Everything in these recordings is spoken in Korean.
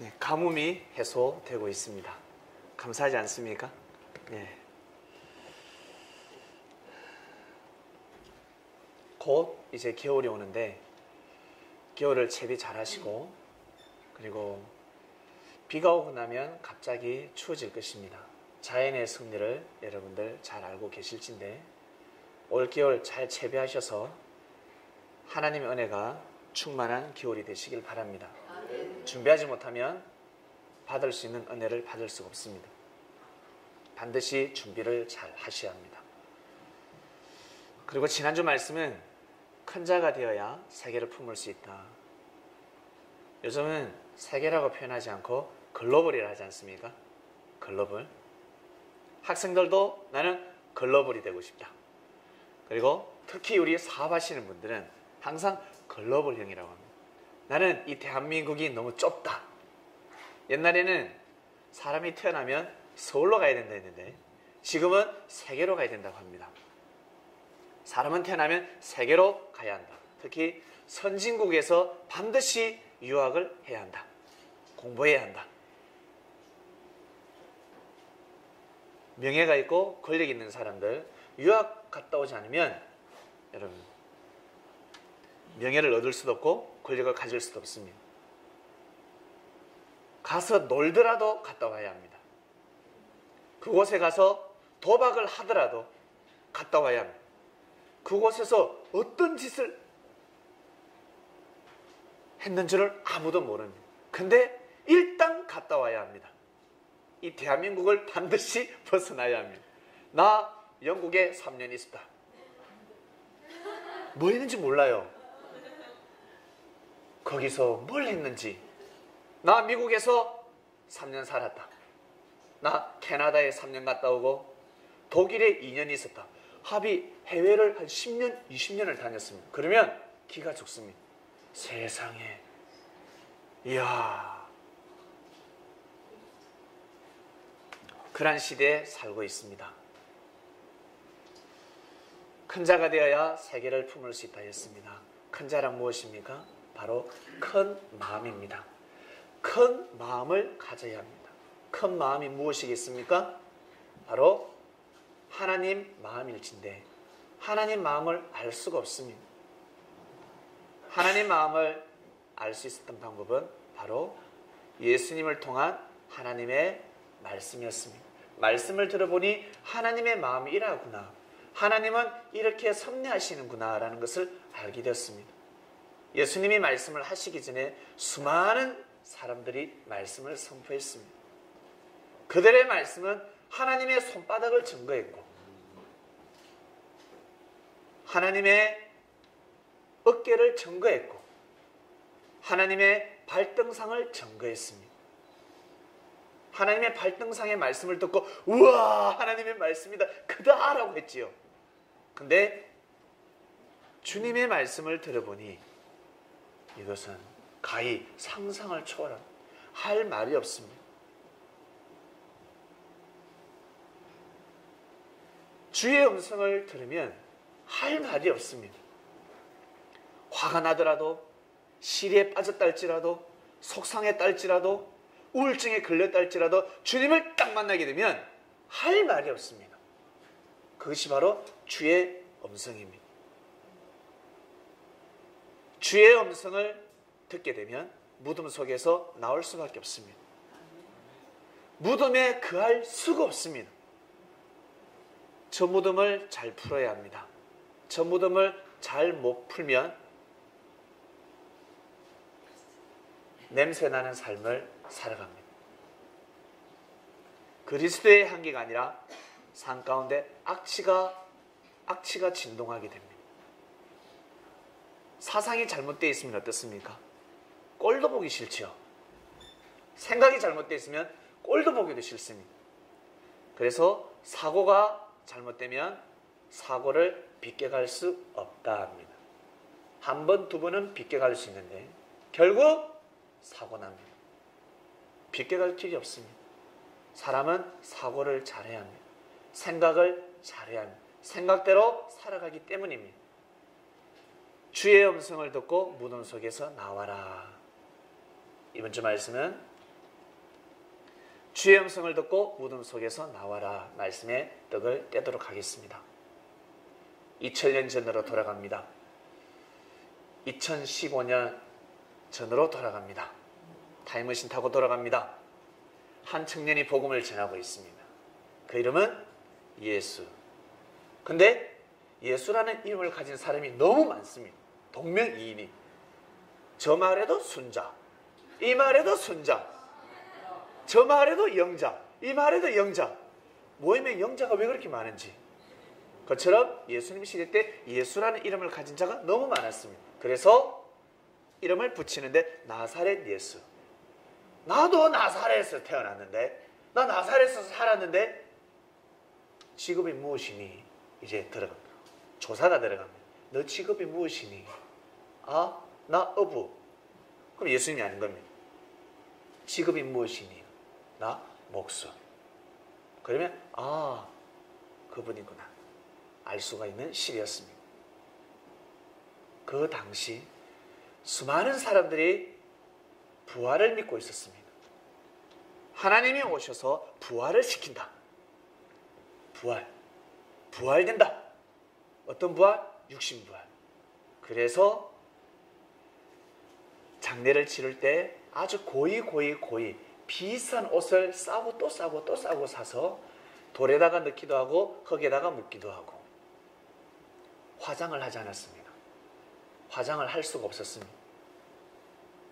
네, 가뭄이 해소되고 있습니다. 감사하지 않습니까? 네. 곧 이제 겨울이 오는데 겨울을 채비 잘 하시고, 그리고 비가 오고 나면 갑자기 추워질 것입니다. 자연의 승리를 여러분들 잘 알고 계실진데 올 겨울 잘 채비하셔서 하나님의 은혜가 충만한 겨울이 되시길 바랍니다. 준비하지 못하면 받을 수 있는 은혜를 받을 수가 없습니다. 반드시 준비를 잘 하셔야 합니다. 그리고 지난주 말씀은 큰 자가 되어야 세계를 품을 수 있다. 요즘은 세계라고 표현하지 않고 글로벌이라 하지 않습니까? 글로벌. 학생들도 나는 글로벌이 되고 싶다. 그리고 특히 우리 사업하시는 분들은 항상 글로벌형이라고 합니다. 나는 이 대한민국이 너무 좁다. 옛날에는 사람이 태어나면 서울로 가야 된다 했는데 지금은 세계로 가야 된다고 합니다. 사람은 태어나면 세계로 가야 한다. 특히 선진국에서 반드시 유학을 해야 한다. 공부해야 한다. 명예가 있고 권력 있는 사람들 유학 갔다 오지 않으면 여러분 명예를 얻을 수도 없고 권력을 가질 수도 없습니다. 가서 놀더라도 갔다 와야 합니다. 그곳에 가서 도박을 하더라도 갔다 와야 합니다. 그곳에서 어떤 짓을 했는지를 아무도 모릅니다. 근데 일단 갔다 와야 합니다. 이 대한민국을 반드시 벗어나야 합니다. 나 영국에 3년 있었다. 뭐 했는지 몰라요. 거기서 뭘 했는지. 나 미국에서 3년 살았다. 나 캐나다에 3년 갔다 오고 독일에 2년 있었다. 합의 해외를 한 10년, 20년을 다녔습니다. 그러면 기가 죽습니다. 세상에. 이야. 그런 시대에 살고 있습니다. 큰 자가 되어야 세계를 품을 수 있다 했습니다. 큰 자란 무엇입니까? 바로 큰 마음입니다. 큰 마음을 가져야 합니다. 큰 마음이 무엇이겠습니까? 바로 하나님 마음일진데 하나님 마음을 알 수가 없습니다. 하나님 마음을 알 수 있었던 방법은 바로 예수님을 통한 하나님의 말씀이었습니다. 말씀을 들어보니 하나님의 마음이 이러하구나. 하나님은 이렇게 섭리하시는구나 라는 것을 알게 되었습니다. 예수님이 말씀을 하시기 전에 수많은 사람들이 말씀을 선포했습니다. 그들의 말씀은 하나님의 손바닥을 증거했고 하나님의 어깨를 증거했고 하나님의 발등상을 증거했습니다. 하나님의 발등상의 말씀을 듣고 우와 하나님의 말씀이다 크다라고 했지요. 근데 주님의 말씀을 들어보니 이것은 가히 상상을 초월한 할 말이 없습니다. 주의 음성을 들으면 할 말이 없습니다. 화가 나더라도 시리에 빠졌다 할지라도 속상했다 할지라도 우울증에 걸렸다 할지라도 주님을 딱 만나게 되면 할 말이 없습니다. 그것이 바로 주의 음성입니다. 주의 음성을 듣게 되면 무덤 속에서 나올 수밖에 없습니다. 무덤에 거할 수가 없습니다. 저 무덤을 잘 풀어야 합니다. 저 무덤을 잘 못 풀면 냄새나는 삶을 살아갑니다. 그리스도의 향기가 아니라 산 가운데 악취가 진동하게 됩니다. 사상이 잘못되어 있으면 어떻습니까? 꼴도 보기 싫죠. 생각이 잘못되어 있으면 꼴도 보기도 싫습니다. 그래서 사고가 잘못되면 사고를 빗겨갈 수 없다 합니다. 한 번, 두 번은 빗겨갈 수 있는데 결국 사고 납니다. 빗겨갈 길이 없습니다. 사람은 사고를 잘해야 합니다. 생각을 잘해야 합니다. 생각대로 살아가기 때문입니다. 주의 음성을 듣고 무덤 속에서 나와라. 이번 주 말씀은 주의 음성을 듣고 무덤 속에서 나와라 말씀의 떡을 떼도록 하겠습니다. 2000년 전으로 돌아갑니다. 2015년 전으로 돌아갑니다. 타임머신 타고 돌아갑니다. 한 청년이 복음을 전하고 있습니다. 그 이름은 예수. 근데 예수라는 이름을 가진 사람이 너무 많습니다. 동명이인이. 저 말에도 순자, 이 말에도 순자, 저 말에도 영자, 이 말에도 영자. 모임에 영자가 왜 그렇게 많은지. 그처럼 예수님 시대 때 예수라는 이름을 가진 자가 너무 많았습니다. 그래서 이름을 붙이는데 나사렛 예수. 나도 나사렛에서 태어났는데, 나 나사렛에서 살았는데 직업이 무엇이니? 이제 들어갑니다. 조사가 들어갑니다. 너 직업이 무엇이니? 아, 나 어부. 그럼 예수님이 아닌 겁니다. 직업이 무엇이니? 나 목수. 그러면 아, 그분이구나 알 수가 있는 시리였습니다. 그 당시 수많은 사람들이 부활을 믿고 있었습니다. 하나님이 오셔서 부활을 시킨다. 부활된다. 어떤 부활? 육신 부활. 그래서 장례를 치를 때 아주 고이 비싼 옷을 싸고 또 싸고 또 싸고 사서 돌에다가 넣기도 하고 흙에다가 묻기도 하고 화장을 하지 않았습니다. 화장을 할 수가 없었습니다.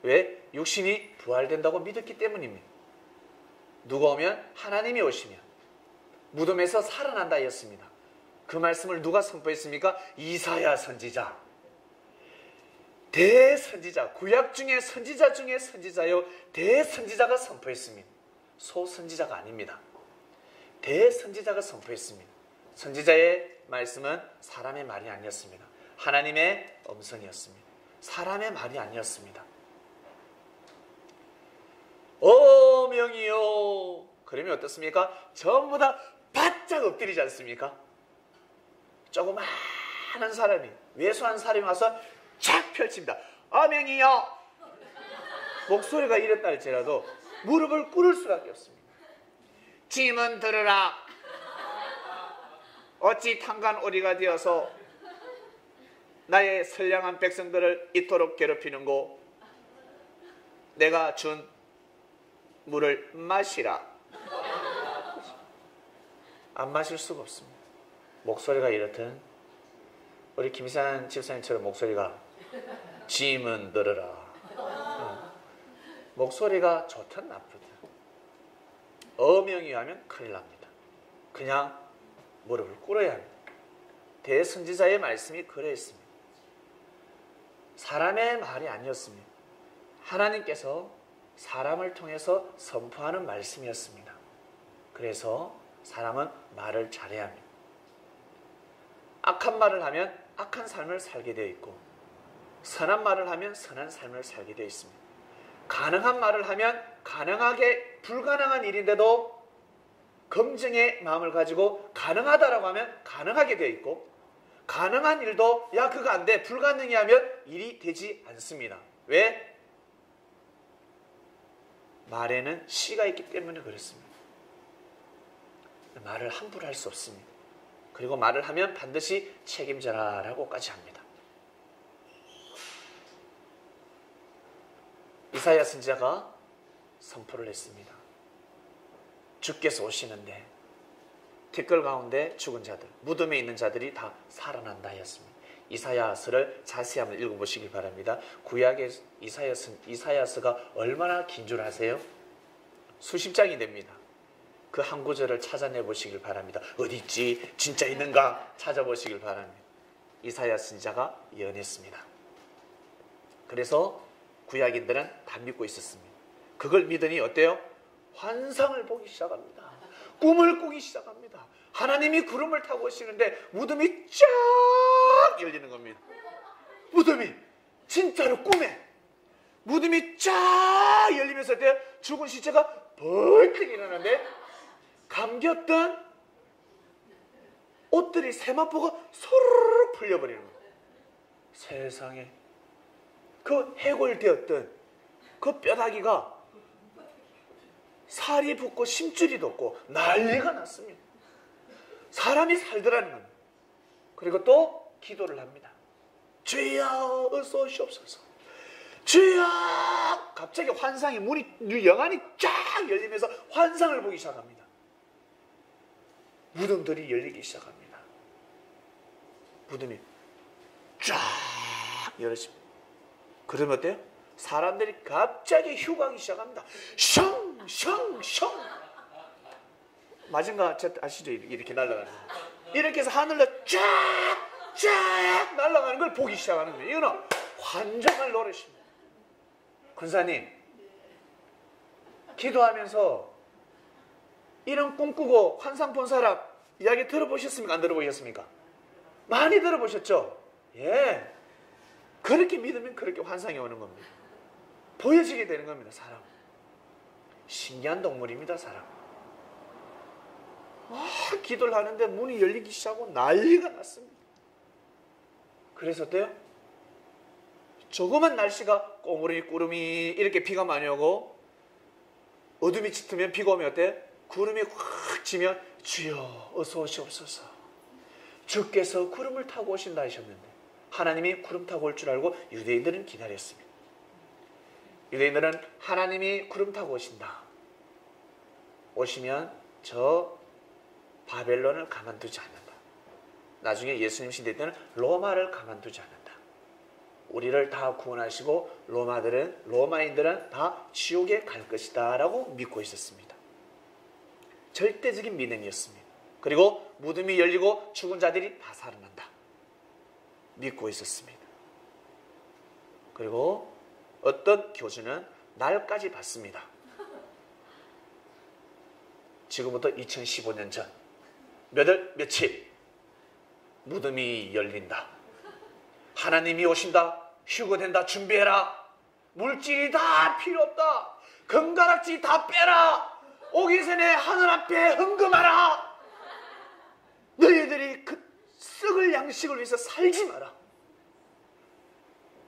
왜? 육신이 부활된다고 믿었기 때문입니다. 누가 오면? 하나님이 오시면 무덤에서 살아난다 했습니다. 그 말씀을 누가 선포했습니까? 이사야 선지자. 대선지자, 구약 중에 선지자 중에 선지자요, 대선지자가 선포했습니다. 소선지자가 아닙니다. 대선지자가 선포했습니다. 선지자의 말씀은 사람의 말이 아니었습니다. 하나님의 음성이었습니다. 사람의 말이 아니었습니다. 명이요. 그러면 어떻습니까? 전부 다 바짝 엎드리지 않습니까? 조그마한 사람이, 왜소한 사람이 와서 착 펼칩니다. 아명이요. 목소리가 이랬다 할지라도 무릎을 꿇을 수밖에 없습니다. 짐은 들으라. 어찌 탄간오리가 되어서 나의 선량한 백성들을 이토록 괴롭히는고. 내가 준 물을 마시라. 안 마실 수가 없습니다. 목소리가 이렇든 우리 김희산 집사님처럼 목소리가 짐은 들으라. 목소리가 좋든 나쁘든 어명이 하면 큰일 납니다. 그냥 무릎을 꿇어야 합니다. 대선지자의 말씀이 그랬습니다. 사람의 말이 아니었습니다. 하나님께서 사람을 통해서 선포하는 말씀이었습니다. 그래서 사람은 말을 잘해야 합니다. 악한 말을 하면 악한 삶을 살게 되어 있고, 선한 말을 하면 선한 삶을 살게 되어 있습니다. 가능한 말을 하면 가능하게 불가능한 일인데도 긍정의 마음을 가지고 가능하다라고 하면 가능하게 되어 있고, 가능한 일도 야 그거 안 돼, 불가능해 하면 일이 되지 않습니다. 왜? 말에는 씨가 있기 때문에 그렇습니다. 말을 함부로 할 수 없습니다. 그리고 말을 하면 반드시 책임져라 라고까지 합니다. 이사야 선지자가 선포를 했습니다. 주께서 오시는데 티끌 가운데 죽은 자들, 무덤에 있는 자들이 다 살아난다 하였습니다. 이사야서를 자세히 한번 읽어보시기 바랍니다. 구약의 이사야서가 얼마나 긴 줄 아세요? 수십 장이 됩니다. 그 한 구절을 찾아내 보시길 바랍니다. 어디 있지? 진짜 있는가? 찾아보시길 바랍니다. 이사야 선지자가 예언했습니다. 그래서 구약인들은 다 믿고 있었습니다. 그걸 믿으니 어때요? 환상을 보기 시작합니다. 꿈을 꾸기 시작합니다. 하나님이 구름을 타고 오시는데 무덤이 쫙 열리는 겁니다. 무덤이 진짜로 꿈에 무덤이 쫙 열리면서 죽은 시체가 벌떡 일어나는데 감겼던 옷들이 세마포가 소르륵 풀려버리는 거예요. 세상에 그 해골되었던 그 뼈다귀가 살이 붙고 심줄이 돋고 난리가 났습니다. 사람이 살더라는 겁니다. 그리고 또 기도를 합니다. 주여 어서 오시옵소서. 주여! 갑자기 환상이 문이 영안이 쫙 열리면서 환상을 보기 시작합니다. 무덤들이 열리기 시작합니다. 무덤이 쫙 열어집니다. 그러면 어때요? 사람들이 갑자기 휴가하기 시작합니다. 숑숑숑 마징가 아시죠? 이렇게 날아가는 거. 이렇게 해서 하늘로 쫙 날아가는 걸 보기 시작하는 거예요. 이거는 환장할 노릇입니다. 권사님, 기도하면서 이런 꿈꾸고 환상 본 사람 이야기 들어보셨습니까? 안 들어보셨습니까? 많이 들어보셨죠? 예. 그렇게 믿으면 그렇게 환상이 오는 겁니다. 보여지게 되는 겁니다. 사람. 신기한 동물입니다. 사람. 기도를 하는데 문이 열리기 시작하고 난리가 났습니다. 그래서 어때요? 조그만 날씨가 꼬무리 구름이 이렇게 비가 많이 오고 어둠이 짙으면 비가 오면 어때? 구름이 확 지면 주여 어서 오시옵소서. 주께서 구름을 타고 오신다 하셨는데 하나님이 구름 타고 올 줄 알고 유대인들은 기다렸습니다. 유대인들은 하나님이 구름 타고 오신다. 오시면 저 바벨론을 가만두지 않는다. 나중에 예수님 시대 때는 로마를 가만두지 않는다. 우리를 다 구원하시고 로마인들은 다 지옥에 갈 것이다 라고 믿고 있었습니다. 절대적인 믿음이었습니다. 그리고 무덤이 열리고 죽은 자들이 다 살아난다. 믿고 있었습니다. 그리고 어떤 교주는 날까지 봤습니다. 지금부터 2015년 전 며칠 무덤이 열린다. 하나님이 오신다. 휴거된다. 준비해라. 물질이 다 필요 없다. 금가락지 다 빼라. 오기 전에 하늘 앞에 헌금하라. 너희들이 그 썩을 양식을 위해서 살지 마라.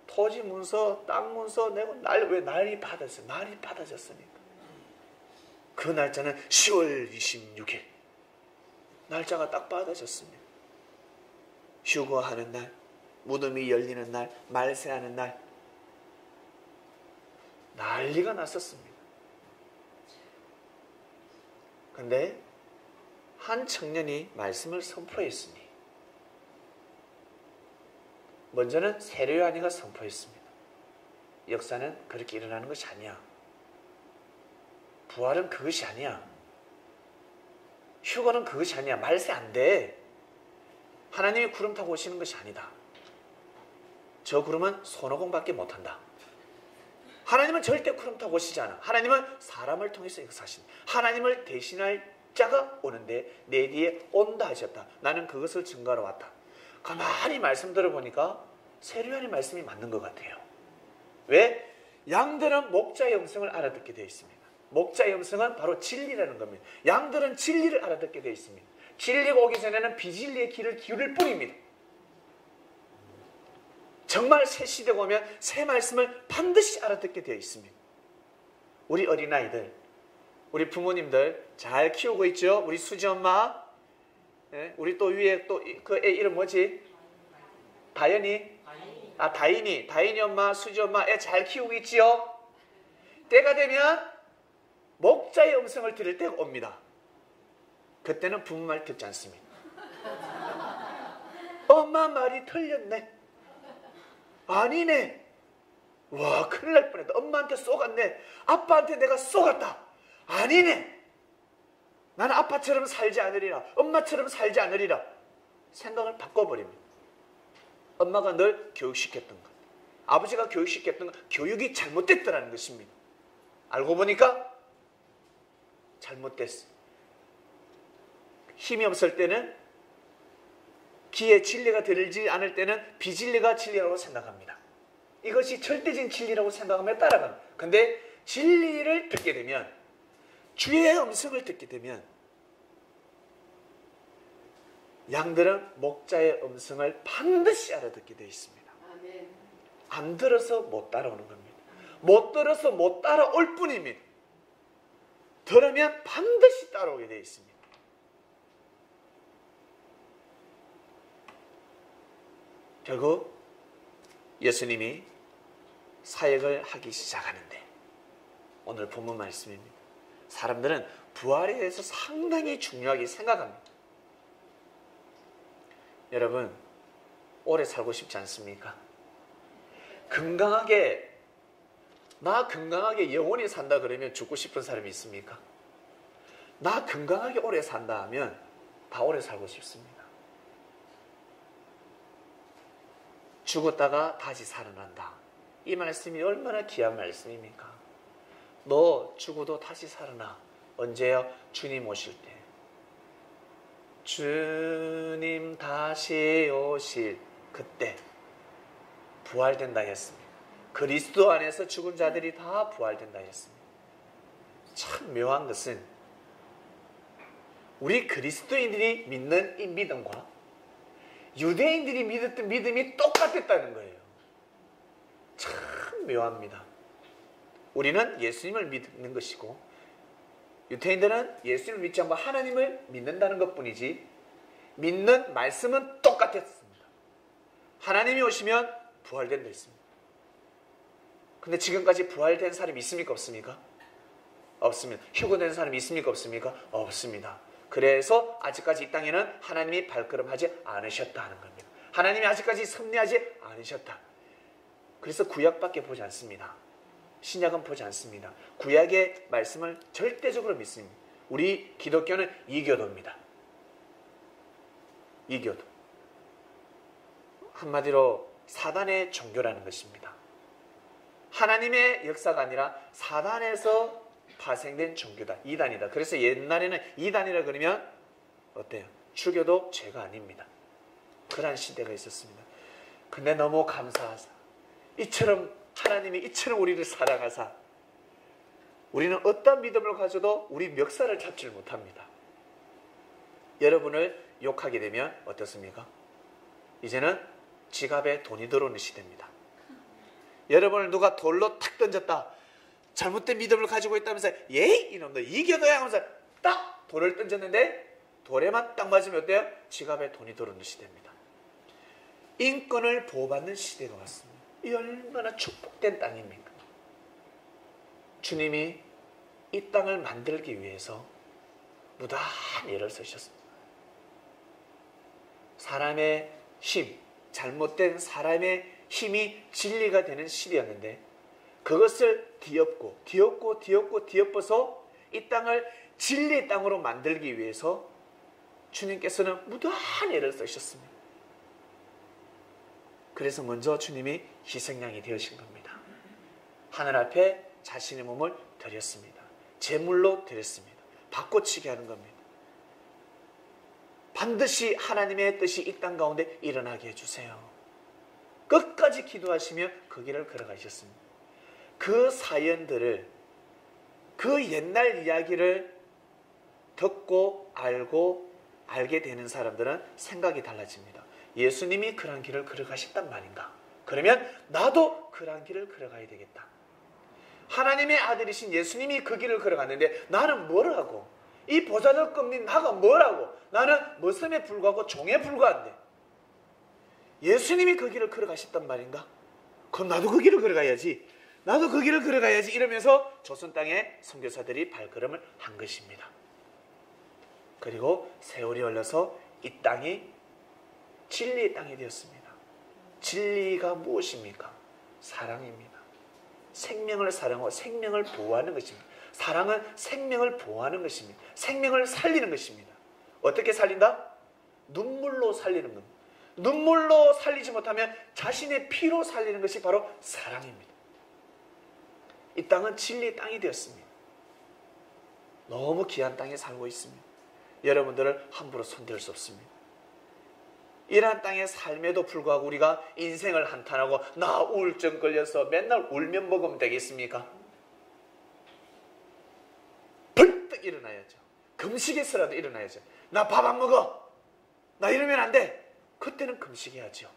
토지 문서, 땅 문서 내고 왜 날이 받았어요? 날이 받아졌으니까. 그 날짜는 10월 26일. 날짜가 딱 받아졌습니다. 휴거하는 날, 무덤이 열리는 날, 말세하는 날. 난리가 났었습니다. 그런데 한 청년이 말씀을 선포했으니 먼저는 세례요한이가 선포했습니다. 역사는 그렇게 일어나는 것이 아니야. 부활은 그것이 아니야. 휴거는 그것이 아니야. 말세 안 돼. 하나님이 구름 타고 오시는 것이 아니다. 저 구름은 손오공밖에 못한다. 하나님은 절대 구름 타고 오시지 않아. 하나님은 사람을 통해서 역사하신다. 하나님을 대신할 자가 오는데 내 뒤에 온다 하셨다. 나는 그것을 증거하러 왔다. 가만히 말씀 들어보니까 세례요한의 말씀이 맞는 것 같아요. 왜? 양들은 목자의 음성을 알아듣게 되어 있습니다. 목자의 음성은 바로 진리라는 겁니다. 양들은 진리를 알아듣게 되어 있습니다. 진리가 오기 전에는 비진리의 길을 기울일 뿐입니다. 정말 새 시대가 오면 새 말씀을 반드시 알아듣게 되어 있습니다. 우리 어린아이들, 우리 부모님들 잘 키우고 있죠? 우리 수지 엄마, 네? 우리 또 위에 또 그 애 이름 뭐지? 다연이? 다인이 엄마, 수지 엄마 애 잘 키우고 있지요? 때가 되면 목자의 음성을 들을 때가 옵니다. 그때는 부모 말 듣지 않습니다. 엄마 말이 틀렸네. 아니네. 와, 큰일 날 뻔했다. 엄마한테 쏘갔네. 아빠한테 내가 쏘갔다. 아니네. 나는 아빠처럼 살지 않으리라. 엄마처럼 살지 않으리라. 생각을 바꿔버립니다. 엄마가 늘 교육시켰던 것, 아버지가 교육시켰던 것, 교육이 잘못됐더라는 것입니다. 알고 보니까 잘못됐어. 힘이 없을 때는, 귀에 진리가 들리지 않을 때는 비진리가 진리라고 생각합니다. 이것이 절대적인 진리라고 생각하며 따라갑니다. 근데 진리를 듣게 되면, 주의 음성을 듣게 되면 양들은 목자의 음성을 반드시 알아듣게 되어 있습니다. 안 들어서 못 따라오는 겁니다. 못 들어서 못 따라올 뿐입니다. 들으면 반드시 따라오게 되어 있습니다. 결국 예수님이 사역을 하기 시작하는데, 오늘 본문 말씀입니다. 사람들은 부활에 대해서 상당히 중요하게 생각합니다. 여러분, 오래 살고 싶지 않습니까? 나 건강하게 영원히 산다 그러면 죽고 싶은 사람이 있습니까? 나 건강하게 오래 산다 하면 다 오래 살고 싶습니다. 죽었다가 다시 살아난다. 이 말씀이 얼마나 귀한 말씀입니까? 너 죽어도 다시 살아나. 언제요? 주님 오실 때. 주님 다시 오실 그때 부활된다 했습니다. 그리스도 안에서 죽은 자들이 다 부활된다 했습니다. 참 묘한 것은 우리 그리스도인들이 믿는 이 믿음과 유대인들이 믿었던 믿음이 똑같았다는 거예요. 참 묘합니다. 우리는 예수님을 믿는 것이고 유대인들은 예수님을 믿지 않고 하나님을 믿는다는 것뿐이지 믿는 말씀은 똑같았습니다. 하나님이 오시면 부활된다 했습니다. 근데 지금까지 부활된 사람이 있습니까? 없습니까? 없습니다. 휴거된 사람이 있습니까? 없습니까? 없습니다. 그래서 아직까지 이 땅에는 하나님이 발걸음하지 않으셨다 하는 겁니다. 하나님이 아직까지 섭리하지 않으셨다. 그래서 구약밖에 보지 않습니다. 신약은 보지 않습니다. 구약의 말씀을 절대적으로 믿습니다. 우리 기독교는 이교도입니다. 이교도. 한마디로 사단의 종교라는 것입니다. 하나님의 역사가 아니라 사단에서 파생된 종교다. 이단이다. 그래서 옛날에는 이단이라 그러면 어때요? 죽여도 죄가 아닙니다. 그런 시대가 있었습니다. 근데 너무 감사하사 하나님이 이처럼 우리를 사랑하사 우리는 어떤 믿음을 가져도 우리 멱살을 잡지를 못합니다. 여러분을 욕하게 되면 어떻습니까? 이제는 지갑에 돈이 들어오는 시대입니다. 여러분을 누가 돌로 탁 던졌다. 잘못된 믿음을 가지고 있다면서 예이 이놈 너 이겨둬야 하면서 딱 돌을 던졌는데 돌에만 딱 맞으면 어때요? 지갑에 돈이 들어오는 시대입니다. 인권을 보호받는 시대가 왔습니다. 이 얼마나 축복된 땅입니까? 주님이 이 땅을 만들기 위해서 무다한 애를 쓰셨습니다. 사람의 힘, 잘못된 사람의 힘이 진리가 되는 시대였는데 그것을 뒤엎어서 이 땅을 진리의 땅으로 만들기 위해서 주님께서는 무다한 애를 쓰셨습니다. 그래서 먼저 주님이 희생양이 되으신 겁니다. 하늘 앞에 자신의 몸을 드렸습니다. 제물로 드렸습니다. 바꿔치기 하는 겁니다. 반드시 하나님의 뜻이 이 땅 가운데 일어나게 해주세요. 끝까지 기도하시며 그 길을 걸어가셨습니다. 그 사연들을, 그 옛날 이야기를 듣고 알게 되는 사람들은 생각이 달라집니다. 예수님이 그런 길을 걸어가셨단 말인가? 그러면 나도 그런 길을 걸어가야 되겠다. 하나님의 아들이신 예수님이 그 길을 걸어갔는데 나는 뭘 하고? 이 보좌들 겁닌 나가 뭘 하고? 나는 머슴에 불과하고 종에 불과한데 예수님이 그 길을 걸어가셨단 말인가? 그럼 나도 그 길을 걸어가야지. 나도 그 길을 걸어가야지. 이러면서 조선 땅에 선교사들이 발걸음을 한 것입니다. 그리고 세월이 흘러서 이 땅이 진리의 땅이 되었습니다. 진리가 무엇입니까? 사랑입니다. 생명을 사랑하고 생명을 보호하는 것입니다. 사랑은 생명을 보호하는 것입니다. 생명을 살리는 것입니다. 어떻게 살린다? 눈물로 살리는 겁니다. 눈물로 살리지 못하면 자신의 피로 살리는 것이 바로 사랑입니다. 이 땅은 진리의 땅이 되었습니다. 너무 귀한 땅에 살고 있습니다. 여러분들을 함부로 손댈 수 없습니다. 이러한 땅의 삶에도 불구하고 우리가 인생을 한탄하고 나 우울증 걸려서 맨날 울면 먹으면 되겠습니까? 벌떡 일어나야죠. 금식에서라도 일어나야죠. 나 밥 안 먹어. 나 이러면 안 돼. 그때는 금식해야죠.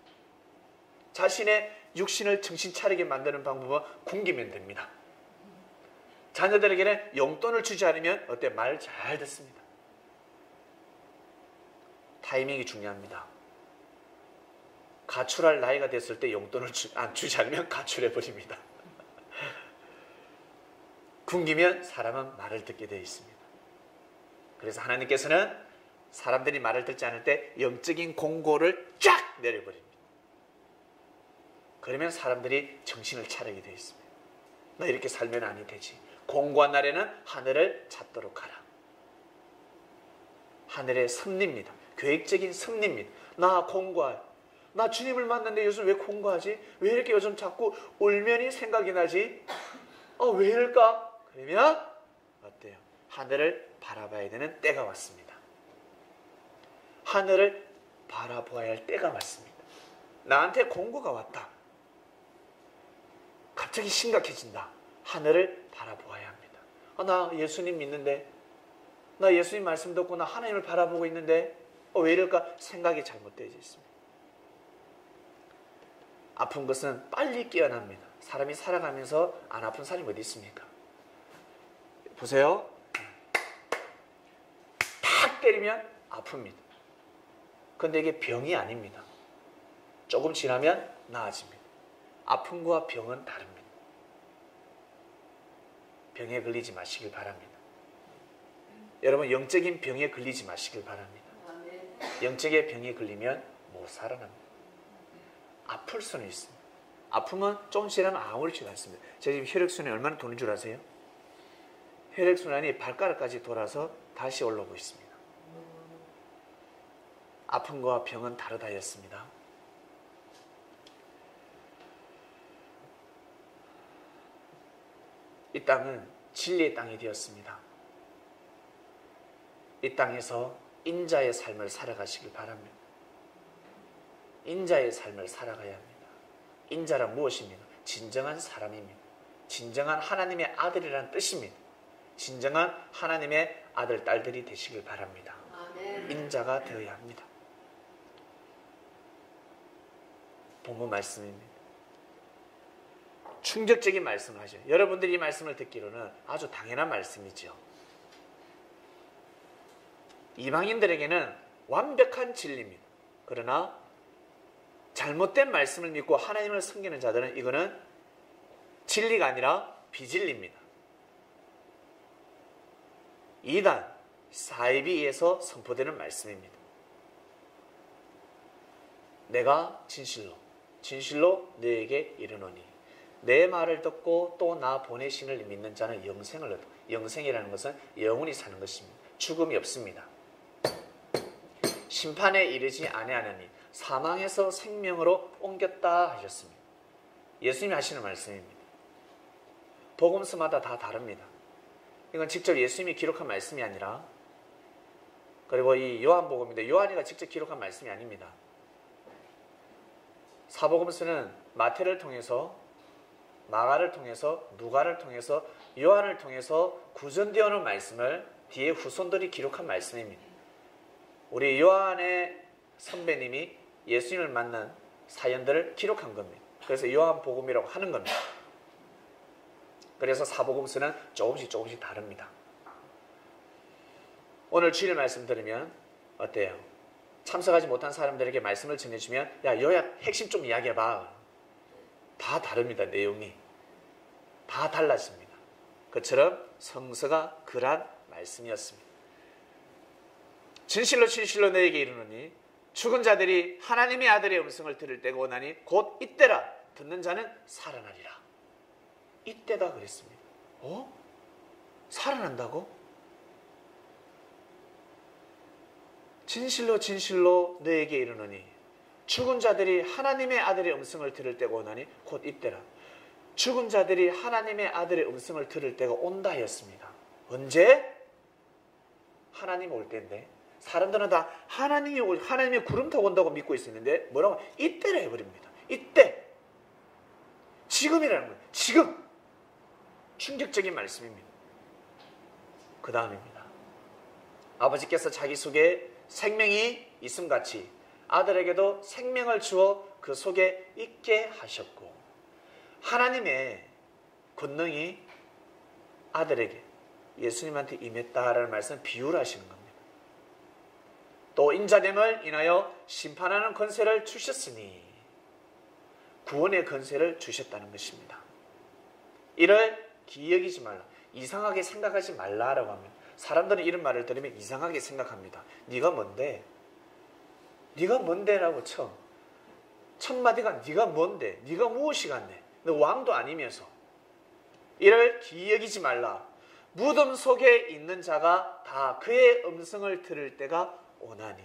자신의 육신을 정신 차리게 만드는 방법은 굶기면 됩니다. 자녀들에게는 용돈을 주지 않으면 어때? 말 잘 듣습니다. 타이밍이 중요합니다. 가출할 나이가 됐을 때 용돈을 주지 않으면 가출해버립니다. 굶기면 사람은 말을 듣게 되어 있습니다. 그래서 하나님께서는 사람들이 말을 듣지 않을 때 영적인 공고를 쫙 내려버립니다. 그러면 사람들이 정신을 차리게 되어 있습니다. 너 이렇게 살면 아니 되지. 공고한 날에는 하늘을 찾도록 하라. 하늘의 섭리입니다. 계획적인 섭리입니다. 나 공고해. 나 주님을 만났는데 요즘 왜 공고하지? 왜 이렇게 요즘 자꾸 울면이 생각이 나지? 왜 이럴까? 그러면 어때요? 하늘을 바라봐야 되는 때가 왔습니다. 하늘을 바라보아야 할 때가 왔습니다. 나한테 공고가 왔다. 갑자기 심각해진다. 하늘을 바라보아야 합니다. 나 예수님 믿는데, 나 예수님 말씀 듣고 나 하나님을 바라보고 있는데 왜 이럴까? 생각이 잘못되어 있습니다. 아픈 것은 빨리 깨어납니다. 사람이 살아가면서 안 아픈 사람이 어디 있습니까? 보세요. 탁 때리면 아픕니다. 그런데 이게 병이 아닙니다. 조금 지나면 나아집니다. 아픔과 병은 다릅니다. 병에 걸리지 마시길 바랍니다. 여러분 영적인 병에 걸리지 마시길 바랍니다. 영적인 병에 걸리면 못 살아납니다. 아플 수는 있습니다. 아프면 좀 지나면 아무렇지가 않습니다. 제가 지금 혈액순환이 얼마나 도는 줄 아세요? 혈액순환이 발가락까지 돌아서 다시 올라오고 있습니다. 아픔과 병은 다르다 했습니다. 이 땅은 진리의 땅이 되었습니다. 이 땅에서 인자의 삶을 살아가시길 바랍니다. 인자의 삶을 살아가야 합니다. 인자란 무엇입니까? 진정한 사람입니다. 진정한 하나님의 아들이라는 뜻입니다. 진정한 하나님의 아들, 딸들이 되시길 바랍니다. 아멘. 인자가 되어야 합니다. 본문 말씀입니다. 충격적인 말씀을 하죠. 여러분들이 이 말씀을 듣기로는 아주 당연한 말씀이죠. 이방인들에게는 완벽한 진리입니다. 그러나 잘못된 말씀을 믿고 하나님을 섬기는 자들은 이거는 진리가 아니라 비진리입니다. 이단, 사입에 의해서 선포되는 말씀입니다. 내가 진실로 너에게 이르노니 내 말을 듣고 또 나 보내신을 믿는 자는 영생을 얻어. 영생이라는 것은 영원히 사는 것입니다. 죽음이 없습니다. 심판에 이르지 아니하나니 사망에서 생명으로 옮겼다 하셨습니다. 예수님이 하시는 말씀입니다. 복음서마다 다 다릅니다. 이건 직접 예수님이 기록한 말씀이 아니라, 그리고 이 요한복음인데 요한이가 직접 기록한 말씀이 아닙니다. 사복음서는 마태를 통해서, 마가를 통해서, 누가를 통해서, 요한을 통해서 구전되어 오는 말씀을 뒤에 후손들이 기록한 말씀입니다. 우리 요한의 선배님이 예수님을 만난 사연들을 기록한 겁니다. 그래서 요한복음이라고 하는 겁니다. 그래서 사복음서는 조금씩 다릅니다. 오늘 주일 말씀 들으면 어때요? 참석하지 못한 사람들에게 말씀을 전해주면 야, 요약 핵심 좀 이야기해봐. 다 다릅니다. 내용이 다 달라집니다. 그처럼 성서가 그러한 말씀이었습니다. 진실로 너에게 이르노니 죽은 자들이 하나님의 아들의 음성을 들을 때가 오나니 곧 이때라. 듣는 자는 살아나리라. 이때다 그랬습니다. 살아난다고? 진실로 너에게 이르노니 죽은 자들이 하나님의 아들의 음성을 들을 때가 오나니 곧 이때라. 죽은 자들이 하나님의 아들의 음성을 들을 때가 온다 하였습니다. 언제? 하나님 올 때인데, 사람들은 다 하나님의 구름 타고 온다고 믿고 있었는데 뭐라고? 이때라 해버립니다. 이때. 지금이라는 거예요. 지금. 충격적인 말씀입니다. 그 다음입니다. 아버지께서 자기 속에 생명이 있음같이 아들에게도 생명을 주어 그 속에 있게 하셨고, 하나님의 권능이 아들에게 예수님한테 임했다라는 말씀은 비유를 하시는 겁니다. 또 인자됨을 인하여 심판하는 권세를 주셨으니 구원의 권세를 주셨다는 것입니다. 이를 기여기지 말라. 이상하게 생각하지 말라라고 합니다. 사람들은 이런 말을 들으면 이상하게 생각합니다. 네가 뭔데? 네가 뭔데라고 첫 마디가 네가 뭔데? 네가 무엇이간데? 너 왕도 아니면서. 이를 기여기지 말라. 무덤 속에 있는 자가 다 그의 음성을 들을 때가 오나니.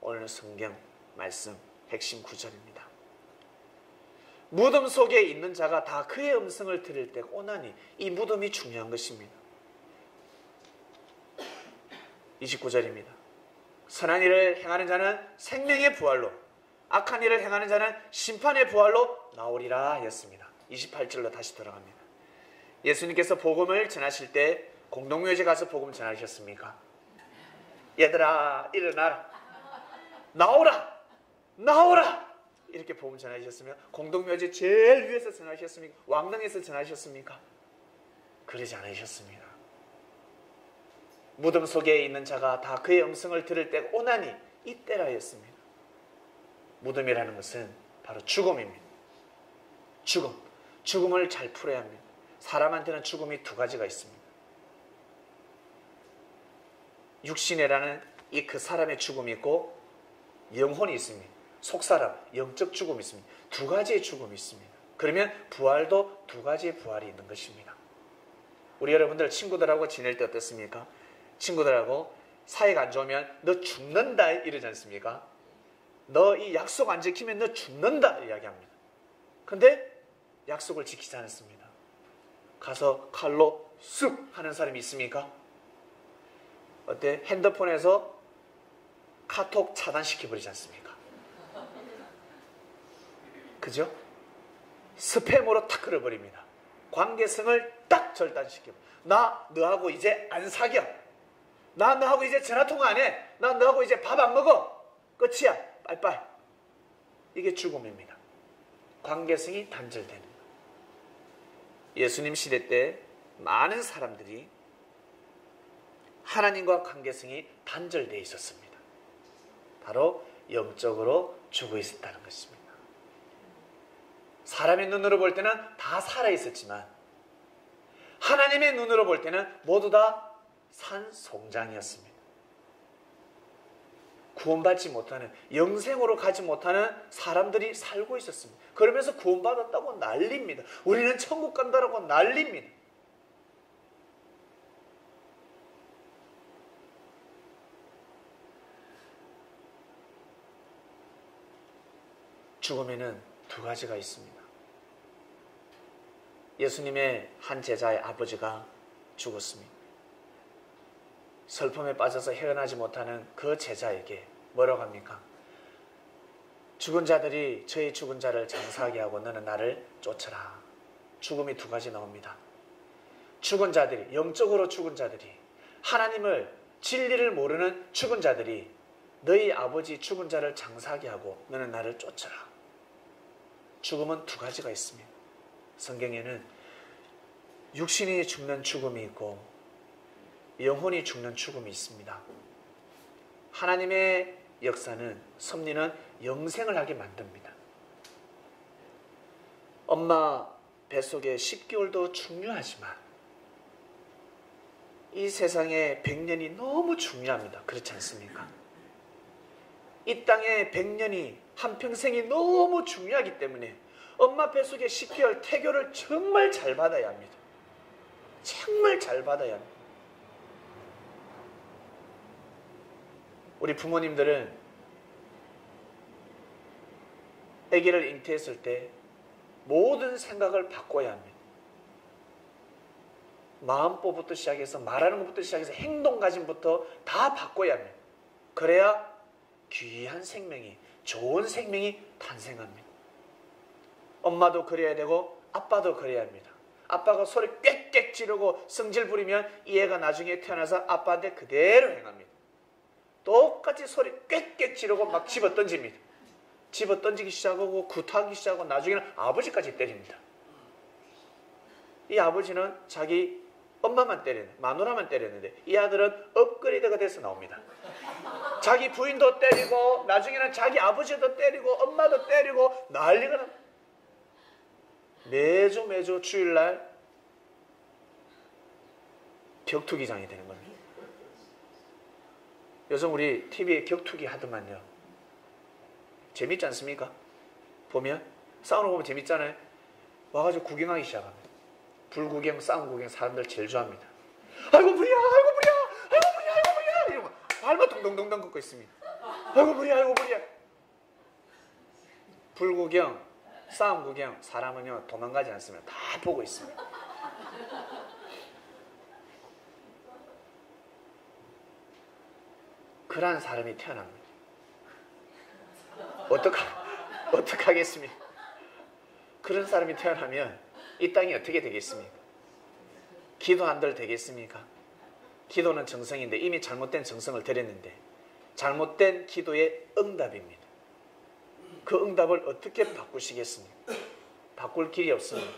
오늘 성경 말씀 핵심 구절입니다. 무덤 속에 있는 자가 다 그의 음성을 들을 때가 오나니. 이 무덤이 중요한 것입니다. 29절입니다. 선한 일을 행하는 자는 생명의 부활로, 악한 일을 행하는 자는 심판의 부활로 나오리라 하였습니다. 28절로 다시 돌아갑니다. 예수님께서 복음을 전하실 때 공동묘지에 가서 복음 전하셨습니까? 얘들아 일어나라, 나오라, 나오라, 이렇게 복음 전하셨으면 공동묘지 제일 위에서 전하셨습니까? 왕릉에서 전하셨습니까? 그러지 않으셨습니다. 무덤 속에 있는 자가 다 그의 음성을 들을 때가 오나니 이때라 했습니다. 무덤이라는 것은 바로 죽음입니다. 죽음을 잘 풀어야 합니다. 사람한테는 죽음이 두 가지가 있습니다. 육신이라는 이 그 사람의 죽음이 있고 영혼이 있습니다. 속사람, 영적 죽음이 있습니다. 두 가지의 죽음이 있습니다. 그러면 부활도 두 가지의 부활이 있는 것입니다. 우리 여러분들 친구들하고 지낼 때 어떻습니까? 친구들하고 사이가 안 좋으면 너 죽는다 이러지 않습니까? 너 이 약속 안 지키면 너 죽는다 이야기합니다. 근데 약속을 지키지 않습니다. 가서 칼로 쑥 하는 사람이 있습니까? 어때? 핸드폰에서 카톡 차단시켜버리지 않습니까? 그죠? 스팸으로 탁 끌어버립니다. 관계성을 딱 절단시켜. 나 너하고 이제 안 사겨. 나 너하고 이제 전화통화 안 해. 나 너하고 이제 밥 안 먹어. 끝이야. 빠이빠이. 이게 죽음입니다. 관계성이 단절되는 것. 예수님 시대 때 많은 사람들이 하나님과 관계성이 단절되어 있었습니다. 바로 영적으로 죽어 있었다는 것입니다. 사람의 눈으로 볼 때는 다 살아있었지만 하나님의 눈으로 볼 때는 모두 다 산송장이었습니다. 구원받지 못하는, 영생으로 가지 못하는 사람들이 살고 있었습니다. 그러면서 구원받았다고 난립니다. 우리는 천국 간다라고 난립니다. 죽음에는 두 가지가 있습니다. 예수님의 한 제자의 아버지가 죽었습니다. 슬픔에 빠져서 헤어나지 못하는 그 제자에게 뭐라고 합니까? 죽은 자들이 저희 죽은 자를 장사하게 하고 너는 나를 쫓아라. 죽음이 두 가지 나옵니다. 죽은 자들이, 영적으로 죽은 자들이, 하나님을, 진리를 모르는 죽은 자들이 너희 아버지 죽은 자를 장사하게 하고 너는 나를 쫓아라. 죽음은 두 가지가 있습니다. 성경에는 육신이 죽는 죽음이 있고 영혼이 죽는 죽음이 있습니다. 하나님의 역사는, 섭리는 영생을 하게 만듭니다. 엄마 뱃속에 10개월도 중요하지만 이 세상에 100년이 너무 중요합니다. 그렇지 않습니까? 이 땅에 100년이, 한평생이 너무 중요하기 때문에 엄마 뱃속에 10개월 태교를 정말 잘 받아야 합니다. 정말 잘 받아야 합니다. 우리 부모님들은 아기를 잉태했을 때 모든 생각을 바꿔야 합니다. 마음법부터 시작해서 말하는 것부터 시작해서 행동가짐부터 다 바꿔야 합니다. 그래야 귀한 생명이, 좋은 생명이 탄생합니다. 엄마도 그래야 되고 아빠도 그래야 합니다. 아빠가 소리 꽥꽥 지르고 성질 부리면 이 애가 나중에 태어나서 아빠한테 그대로 행합니다. 똑같이 소리 꽥꽥 지르고 막 집어던집니다. 집어던지기 시작하고 구타하기 시작하고 나중에는 아버지까지 때립니다. 이 아버지는 자기 엄마만 때리는, 마누라만 때렸는데 이 아들은 업그레이드가 돼서 나옵니다. 자기 부인도 때리고 나중에는 자기 아버지도 때리고 엄마도 때리고 난리가 납니다. 매주 주일날 격투기장이 되는 겁니다. 요즘 우리 TV에 격투기 하더만요. 재밌지 않습니까? 보면 싸우는 거 보면 재밌잖아요. 와가지고 구경하기 시작합니다. 불구경, 싸움 구경 사람들 제일 좋아합니다. 아이고 무리야, 아이고 무리야, 아이고 무리야, 아이고 무리야 이러고 발만 동동동동 걷고 있습니다. 아이고 무리야, 아이고 무리야. 불구경, 싸움 구경 사람은요 도망가지 않습니다. 다 보고 있습니다. 그러한 사람이 태어납니다. 어떡하겠습니까? 그런 사람이 태어나면 이 땅이 어떻게 되겠습니까? 기도 한들 되겠습니까? 기도는 정성인데 이미 잘못된 정성을 드렸는데 잘못된 기도의 응답입니다. 그 응답을 어떻게 바꾸시겠습니까? 바꿀 길이 없습니다.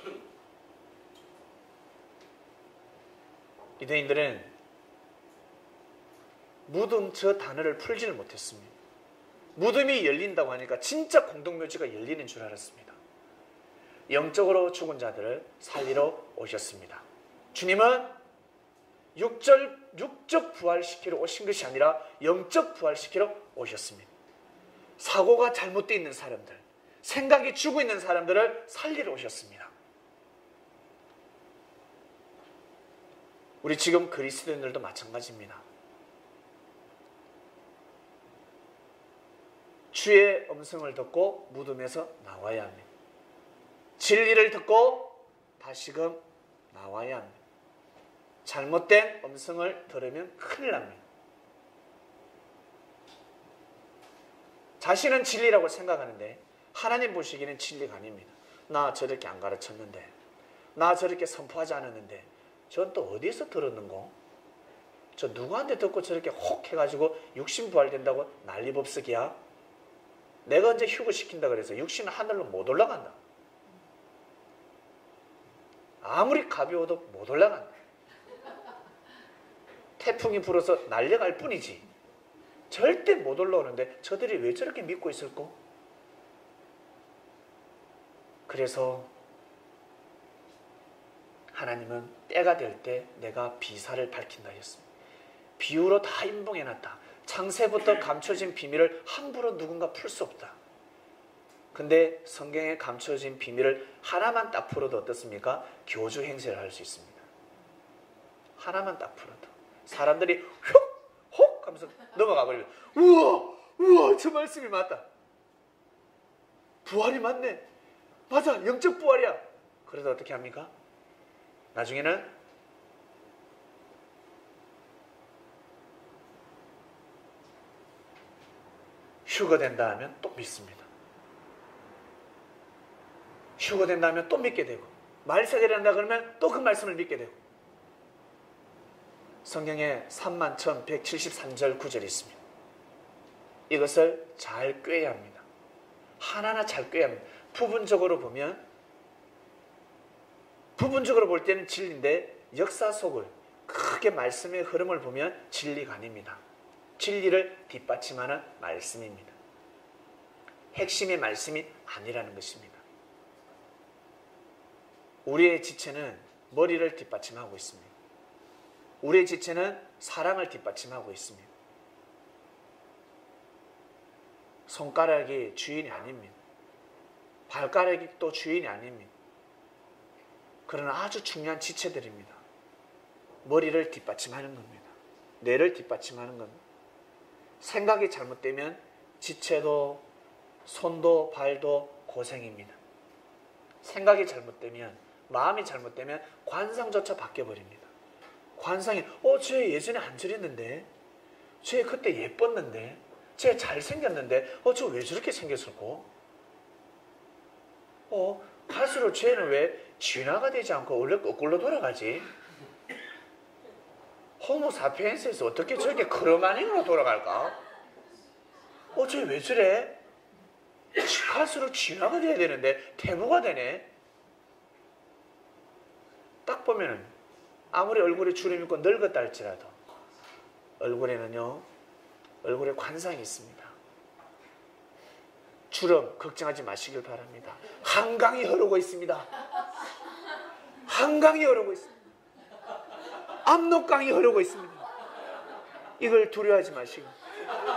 유대인들은 무덤 저 단어를 풀지를 못했습니다. 무덤이 열린다고 하니까 진짜 공동묘지가 열리는 줄 알았습니다. 영적으로 죽은 자들을 살리러 오셨습니다. 주님은 육적 부활시키러 오신 것이 아니라 영적 부활시키러 오셨습니다. 사고가 잘못되어 있는 사람들, 생각이 죽어 있는 사람들을 살리러 오셨습니다. 우리 지금 그리스도인들도 마찬가지입니다. 주의 음성을 듣고 무덤에서 나와야 합니다. 진리를 듣고 다시금 나와야 합니다. 잘못된 음성을 들으면 큰일 납니다. 자신은 진리라고 생각하는데 하나님 보시기에는 진리가 아닙니다. 나 저렇게 안 가르쳤는데, 나 저렇게 선포하지 않았는데 전 또 어디서 들었는고? 저 누구한테 듣고 저렇게 혹 해가지고 육신 부활된다고 난리법석이야? 내가 언제 휴거시킨다 그래서 육신은 하늘로 못 올라간다. 아무리 가벼워도 못 올라간다. 태풍이 불어서 날려갈 뿐이지 절대 못 올라오는데 저들이 왜 저렇게 믿고 있을까? 그래서 하나님은 때가 될 때 내가 비사를 밝힌다 하셨습니다. 비유로 다 인봉해놨다. 창세부터 감춰진 비밀을 함부로 누군가 풀 수 없다. 근데 성경에 감춰진 비밀을 하나만 딱 풀어도 어떻습니까? 교주 행세를 할 수 있습니다. 하나만 딱 풀어도 사람들이 훅 하면서 넘어가 버리면 우와 저 말씀이 맞다. 부활이 맞네. 맞아, 영적 부활이야. 그래서 어떻게 합니까? 나중에는 휴거된다 하면 또 믿습니다. 휴거된다 하면 또 믿게 되고, 말세되란다 그러면 또 그 말씀을 믿게 되고. 성경에 31,173절 9절이 있습니다. 이것을 잘 꿰야 합니다. 하나하나 잘 꿰야 합니다. 부분적으로 보면, 부분적으로 볼 때는 진리인데 역사 속을 크게 말씀의 흐름을 보면 진리가 아닙니다. 진리를 뒷받침하는 말씀입니다. 핵심의 말씀이 아니라는 것입니다. 우리의 지체는 머리를 뒷받침하고 있습니다. 우리의 지체는 사랑을 뒷받침하고 있습니다. 손가락이 주인이 아닙니다. 발가락이 또 주인이 아닙니다. 그러나 아주 중요한 지체들입니다. 머리를 뒷받침하는 겁니다. 뇌를 뒷받침하는 겁니다. 생각이 잘못되면 지체도 손도 발도 고생입니다. 생각이 잘못되면, 마음이 잘못되면 관상조차 바뀌어버립니다. 관상이 쟤 예전에 안 저랬는데, 쟤 그때 예뻤는데, 쟤 잘생겼는데 저 왜 저렇게 생겼을까? 갈수록 쟤는 왜 진화가 되지 않고 원래 거꾸로 돌아가지? 호모사피엔스에서 어떻게 저렇게 크로마닝으로 돌아갈까? 쟤 왜 저래? 갈수록 진화가 돼야 되는데 태무가 되네. 딱 보면은 아무리 얼굴에 주름 있고 늙었다 할지라도 얼굴에는요, 얼굴에 관상이 있습니다. 주름 걱정하지 마시길 바랍니다. 한강이 흐르고 있습니다. 한강이 흐르고 있습니다. 압록강이 흐르고 있습니다. 이걸 두려워하지 마시고,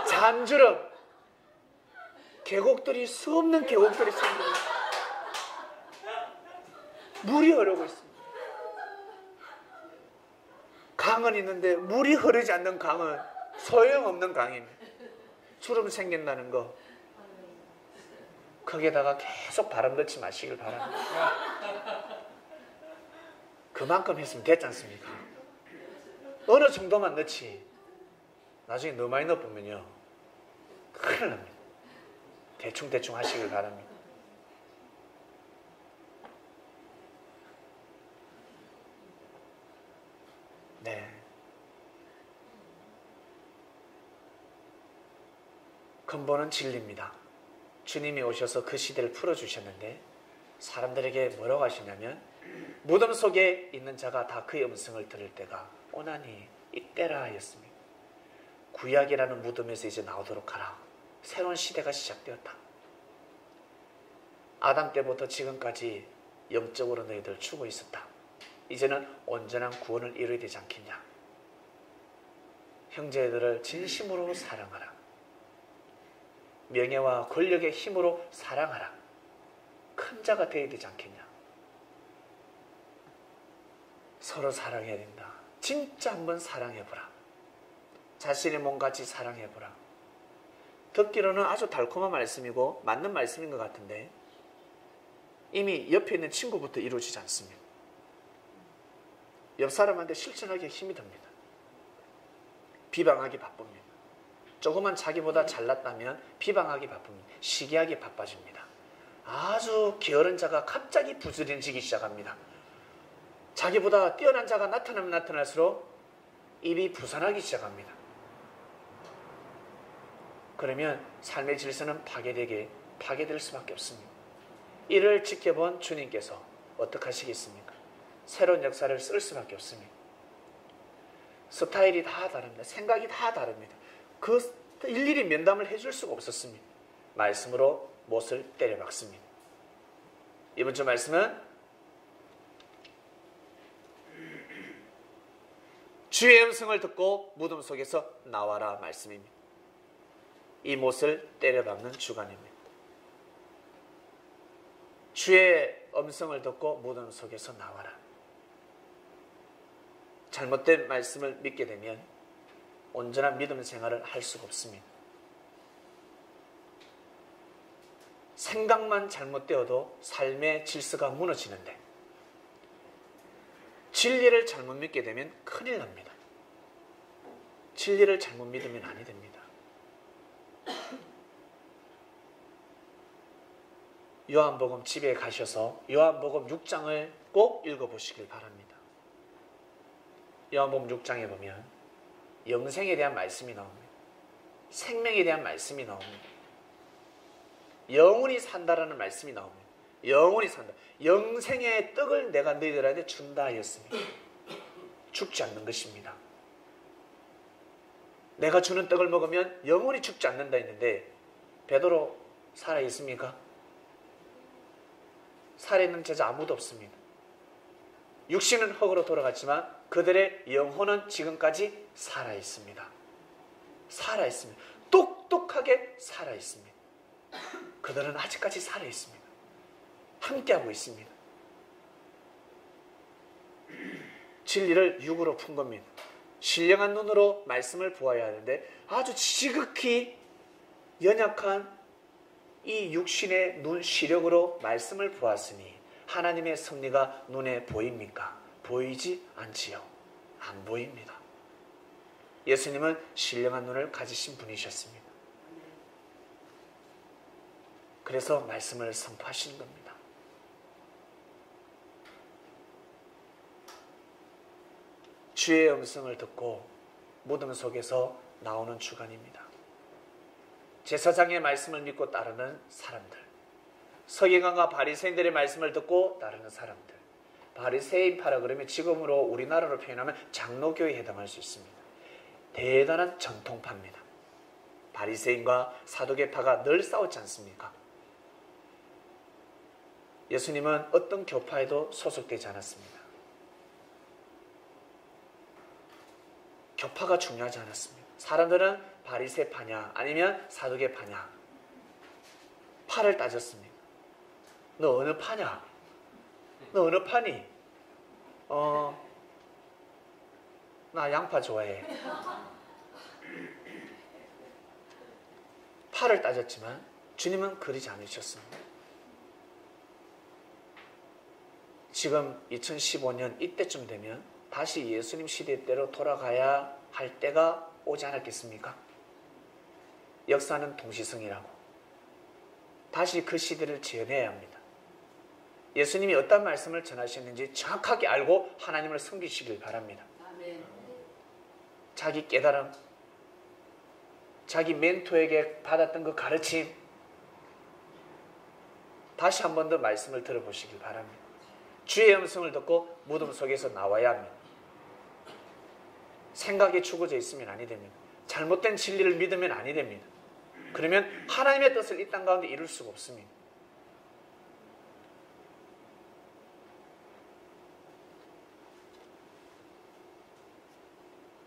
잔주름, 계곡들이 수없는 계곡들이 생기고 물이 흐르고 있습니다. 강은 있는데 물이 흐르지 않는 강은 소용없는 강입니다. 주름 생긴다는 거, 거기에다가 계속 바람 넣지 마시길 바랍니다. 그만큼 했으면 됐지 않습니까? 어느 정도만 넣지 나중에 너무 많이 넣어보면요 큰일 납니다. 대충 하시길 바랍니다. 네. 근본은 진리입니다. 주님이 오셔서 그 시대를 풀어주셨는데 사람들에게 뭐라고 하시냐면 무덤 속에 있는 자가 다 그의 음성을 들을 때가 오나니 이때라 하였습니다. 구약이라는 무덤에서 이제 나오도록 하라. 새로운 시대가 시작되었다. 아담 때부터 지금까지 영적으로 너희들 죽어 있었다. 이제는 온전한 구원을 이루어야 되지 않겠냐. 형제들을 진심으로 사랑하라. 명예와 권력의 힘으로 사랑하라. 큰 자가 되어야 되지 않겠냐. 서로 사랑해야 된다. 진짜 한번 사랑해보라. 자신의 몸같이 사랑해보라. 듣기로는 아주 달콤한 말씀이고 맞는 말씀인 것 같은데 이미 옆에 있는 친구부터 이루어지지 않습니다. 옆 사람한테 실천하기 힘이 듭니다. 비방하기 바쁩니다. 조금만 자기보다 잘났다면 비방하기 바쁩니다. 시기하기 바빠집니다. 아주 게으른 자가 갑자기 부지런해지기 시작합니다. 자기보다 뛰어난 자가 나타나면 나타날수록 입이 부산하기 시작합니다. 그러면 삶의 질서는 파괴될 수밖에 없습니다. 이를 지켜본 주님께서 어떻게 하시겠습니까? 새로운 역사를 쓸 수밖에 없습니다. 스타일이 다 다릅니다. 생각이 다 다릅니다. 그 일일이 면담을 해줄 수가 없었습니다. 말씀으로 못을 때려박습니다. 이번 주 말씀은 주의 음성을 듣고 무덤 속에서 나와라 말씀입니다. 이 못을 때려박는 주간입니다. 주의 음성을 듣고 무덤 속에서 나와라. 잘못된 말씀을 믿게 되면 온전한 믿음 생활을 할 수가 없습니다. 생각만 잘못되어도 삶의 질서가 무너지는데 진리를 잘못 믿게 되면 큰일 납니다. 진리를 잘못 믿으면 아니 됩니다. 요한복음 집에 가셔서 요한복음 6장을 꼭 읽어보시길 바랍니다. 요한복음 6장에 보면 영생에 대한 말씀이 나옵니다. 생명에 대한 말씀이 나옵니다. 영원히 산다라는 말씀이 나옵니다. 영원히 산다. 영생의 떡을 내가 너희들한테 준다 하였습니다. 죽지 않는 것입니다. 내가 주는 떡을 먹으면 영원히 죽지 않는다 했는데 베드로 살아있습니까? 살아있는 제자 아무도 없습니다. 육신은 흙으로 돌아갔지만 그들의 영혼은 지금까지 살아있습니다. 살아있습니다. 똑똑하게 살아있습니다. 그들은 아직까지 살아있습니다. 함께하고 있습니다. 진리를 육으로 푼 겁니다. 신령한 눈으로 말씀을 보아야 하는데 아주 지극히 연약한 이 육신의 눈 시력으로 말씀을 보았으니 하나님의 섭리가 눈에 보입니까? 보이지 않지요. 안 보입니다. 예수님은 신령한 눈을 가지신 분이셨습니다. 그래서 말씀을 선포하시는 겁니다. 주의 음성을 듣고 무덤 속에서 나오는 주간입니다. 제사장의 말씀을 믿고 따르는 사람들, 서기관과 바리새인들의 말씀을 듣고 따르는 사람들, 바리새인파라 그러면 지금으로 우리나라로 표현하면 장로교에 해당할 수 있습니다. 대단한 정통파입니다. 바리새인과 사두개파가 늘 싸웠지 않습니까? 예수님은 어떤 교파에도 소속되지 않았습니다. 교파가 중요하지 않았습니다. 사람들은 바리새파냐 아니면 사두개파냐 파를 따졌습니다. 너 어느 파냐? 너 어느 파니? 나 양파 좋아해. 파를 따졌지만 주님은 그러지 않으셨습니다. 지금 2015년 이때쯤 되면 다시 예수님 시대대로 돌아가야 할 때가 오지 않았겠습니까? 역사는 동시성이라고. 다시 그 시대를 지어내야 합니다. 예수님이 어떤 말씀을 전하셨는지 정확하게 알고 하나님을 섬기시길 바랍니다. 자기 깨달음, 자기 멘토에게 받았던 그 가르침, 다시 한 번 더 말씀을 들어보시길 바랍니다. 주의 음성을 듣고 무덤 속에서 나와야 합니다. 생각에 죽어져 있으면 아니 됩니다. 잘못된 진리를 믿으면 아니 됩니다. 그러면 하나님의 뜻을 이 땅 가운데 이룰 수가 없습니다.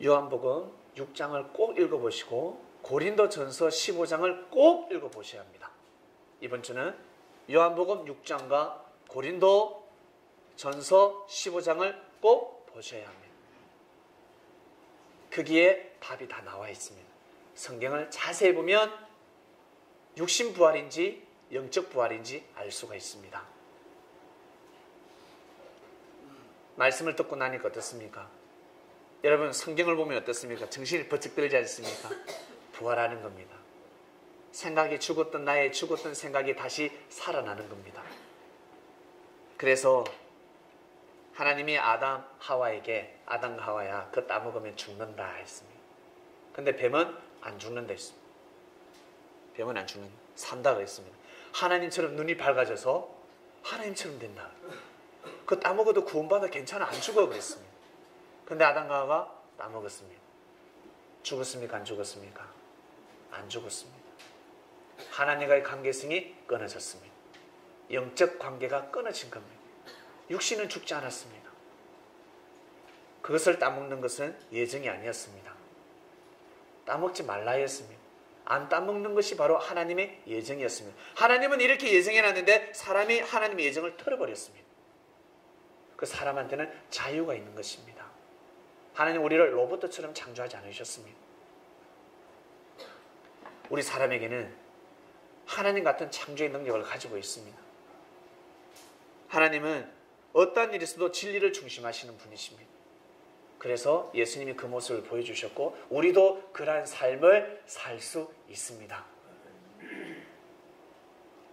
요한복음 6장을 꼭 읽어보시고 고린도전서 15장을 꼭 읽어보셔야 합니다. 이번 주는 요한복음 6장과 고린도전서 15장을 꼭 보셔야 합니다. 거기에 답이 다 나와 있습니다. 성경을 자세히 보면 육신부활인지 영적 부활인지 알 수가 있습니다. 말씀을 듣고 나니까 어떻습니까? 여러분 성경을 보면 어떻습니까? 정신이 번쩍 들지 않습니까? 부활하는 겁니다. 생각이 죽었던 나의 죽었던 생각이 다시 살아나는 겁니다. 그래서 하나님이 아담 하와에게 아담과 하와야 그 따먹으면 죽는다 했습니다. 근데 뱀은 안 죽는다 했습니다. 뱀은 안 죽는다. 산다 그랬습니다. 하나님처럼 눈이 밝아져서 하나님처럼 된다. 그 따먹어도 구원받아 괜찮아 안 죽어 그랬습니다. 근데 아담과 하와가 따먹었습니다. 죽었습니까? 안 죽었습니까? 안 죽었습니다. 하나님과의 관계성이 끊어졌습니다. 영적 관계가 끊어진 겁니다. 육신은 죽지 않았습니다. 그것을 따먹는 것은 예정이 아니었습니다. 따먹지 말라 했습니다. 안 따먹는 것이 바로 하나님의 예정이었습니다. 하나님은 이렇게 예정해놨는데 사람이 하나님의 예정을 틀어버렸습니다. 그 사람한테는 자유가 있는 것입니다. 하나님 우리를 로봇처럼 창조하지 않으셨습니다. 우리 사람에게는 하나님 같은 창조의 능력을 가지고 있습니다. 하나님은 어떠한 일이 있어도 진리를 중심하시는 분이십니다. 그래서 예수님이 그 모습을 보여주셨고 우리도 그러한 삶을 살 수 있습니다.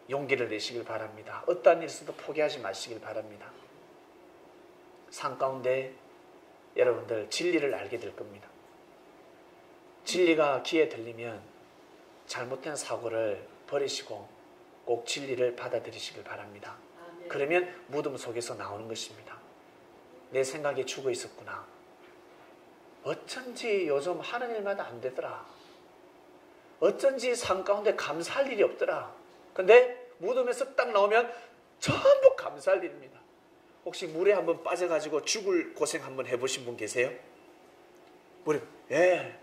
용기를 내시길 바랍니다. 어떠한 일이 있어도 포기하지 마시길 바랍니다. 삶 가운데 여러분들 진리를 알게 될 겁니다. 진리가 귀에 들리면 잘못된 사고를 버리시고 꼭 진리를 받아들이시길 바랍니다. 그러면 무덤 속에서 나오는 것입니다. 내 생각에 죽어 있었구나. 어쩐지 요즘 하는 일마다 안 되더라. 어쩐지 삶 가운데 감사할 일이 없더라. 근데 무덤에서 딱 나오면 전부 감사할 일입니다. 혹시 물에 한번 빠져가지고 죽을 고생 한번 해보신 분 계세요? 물에, 예.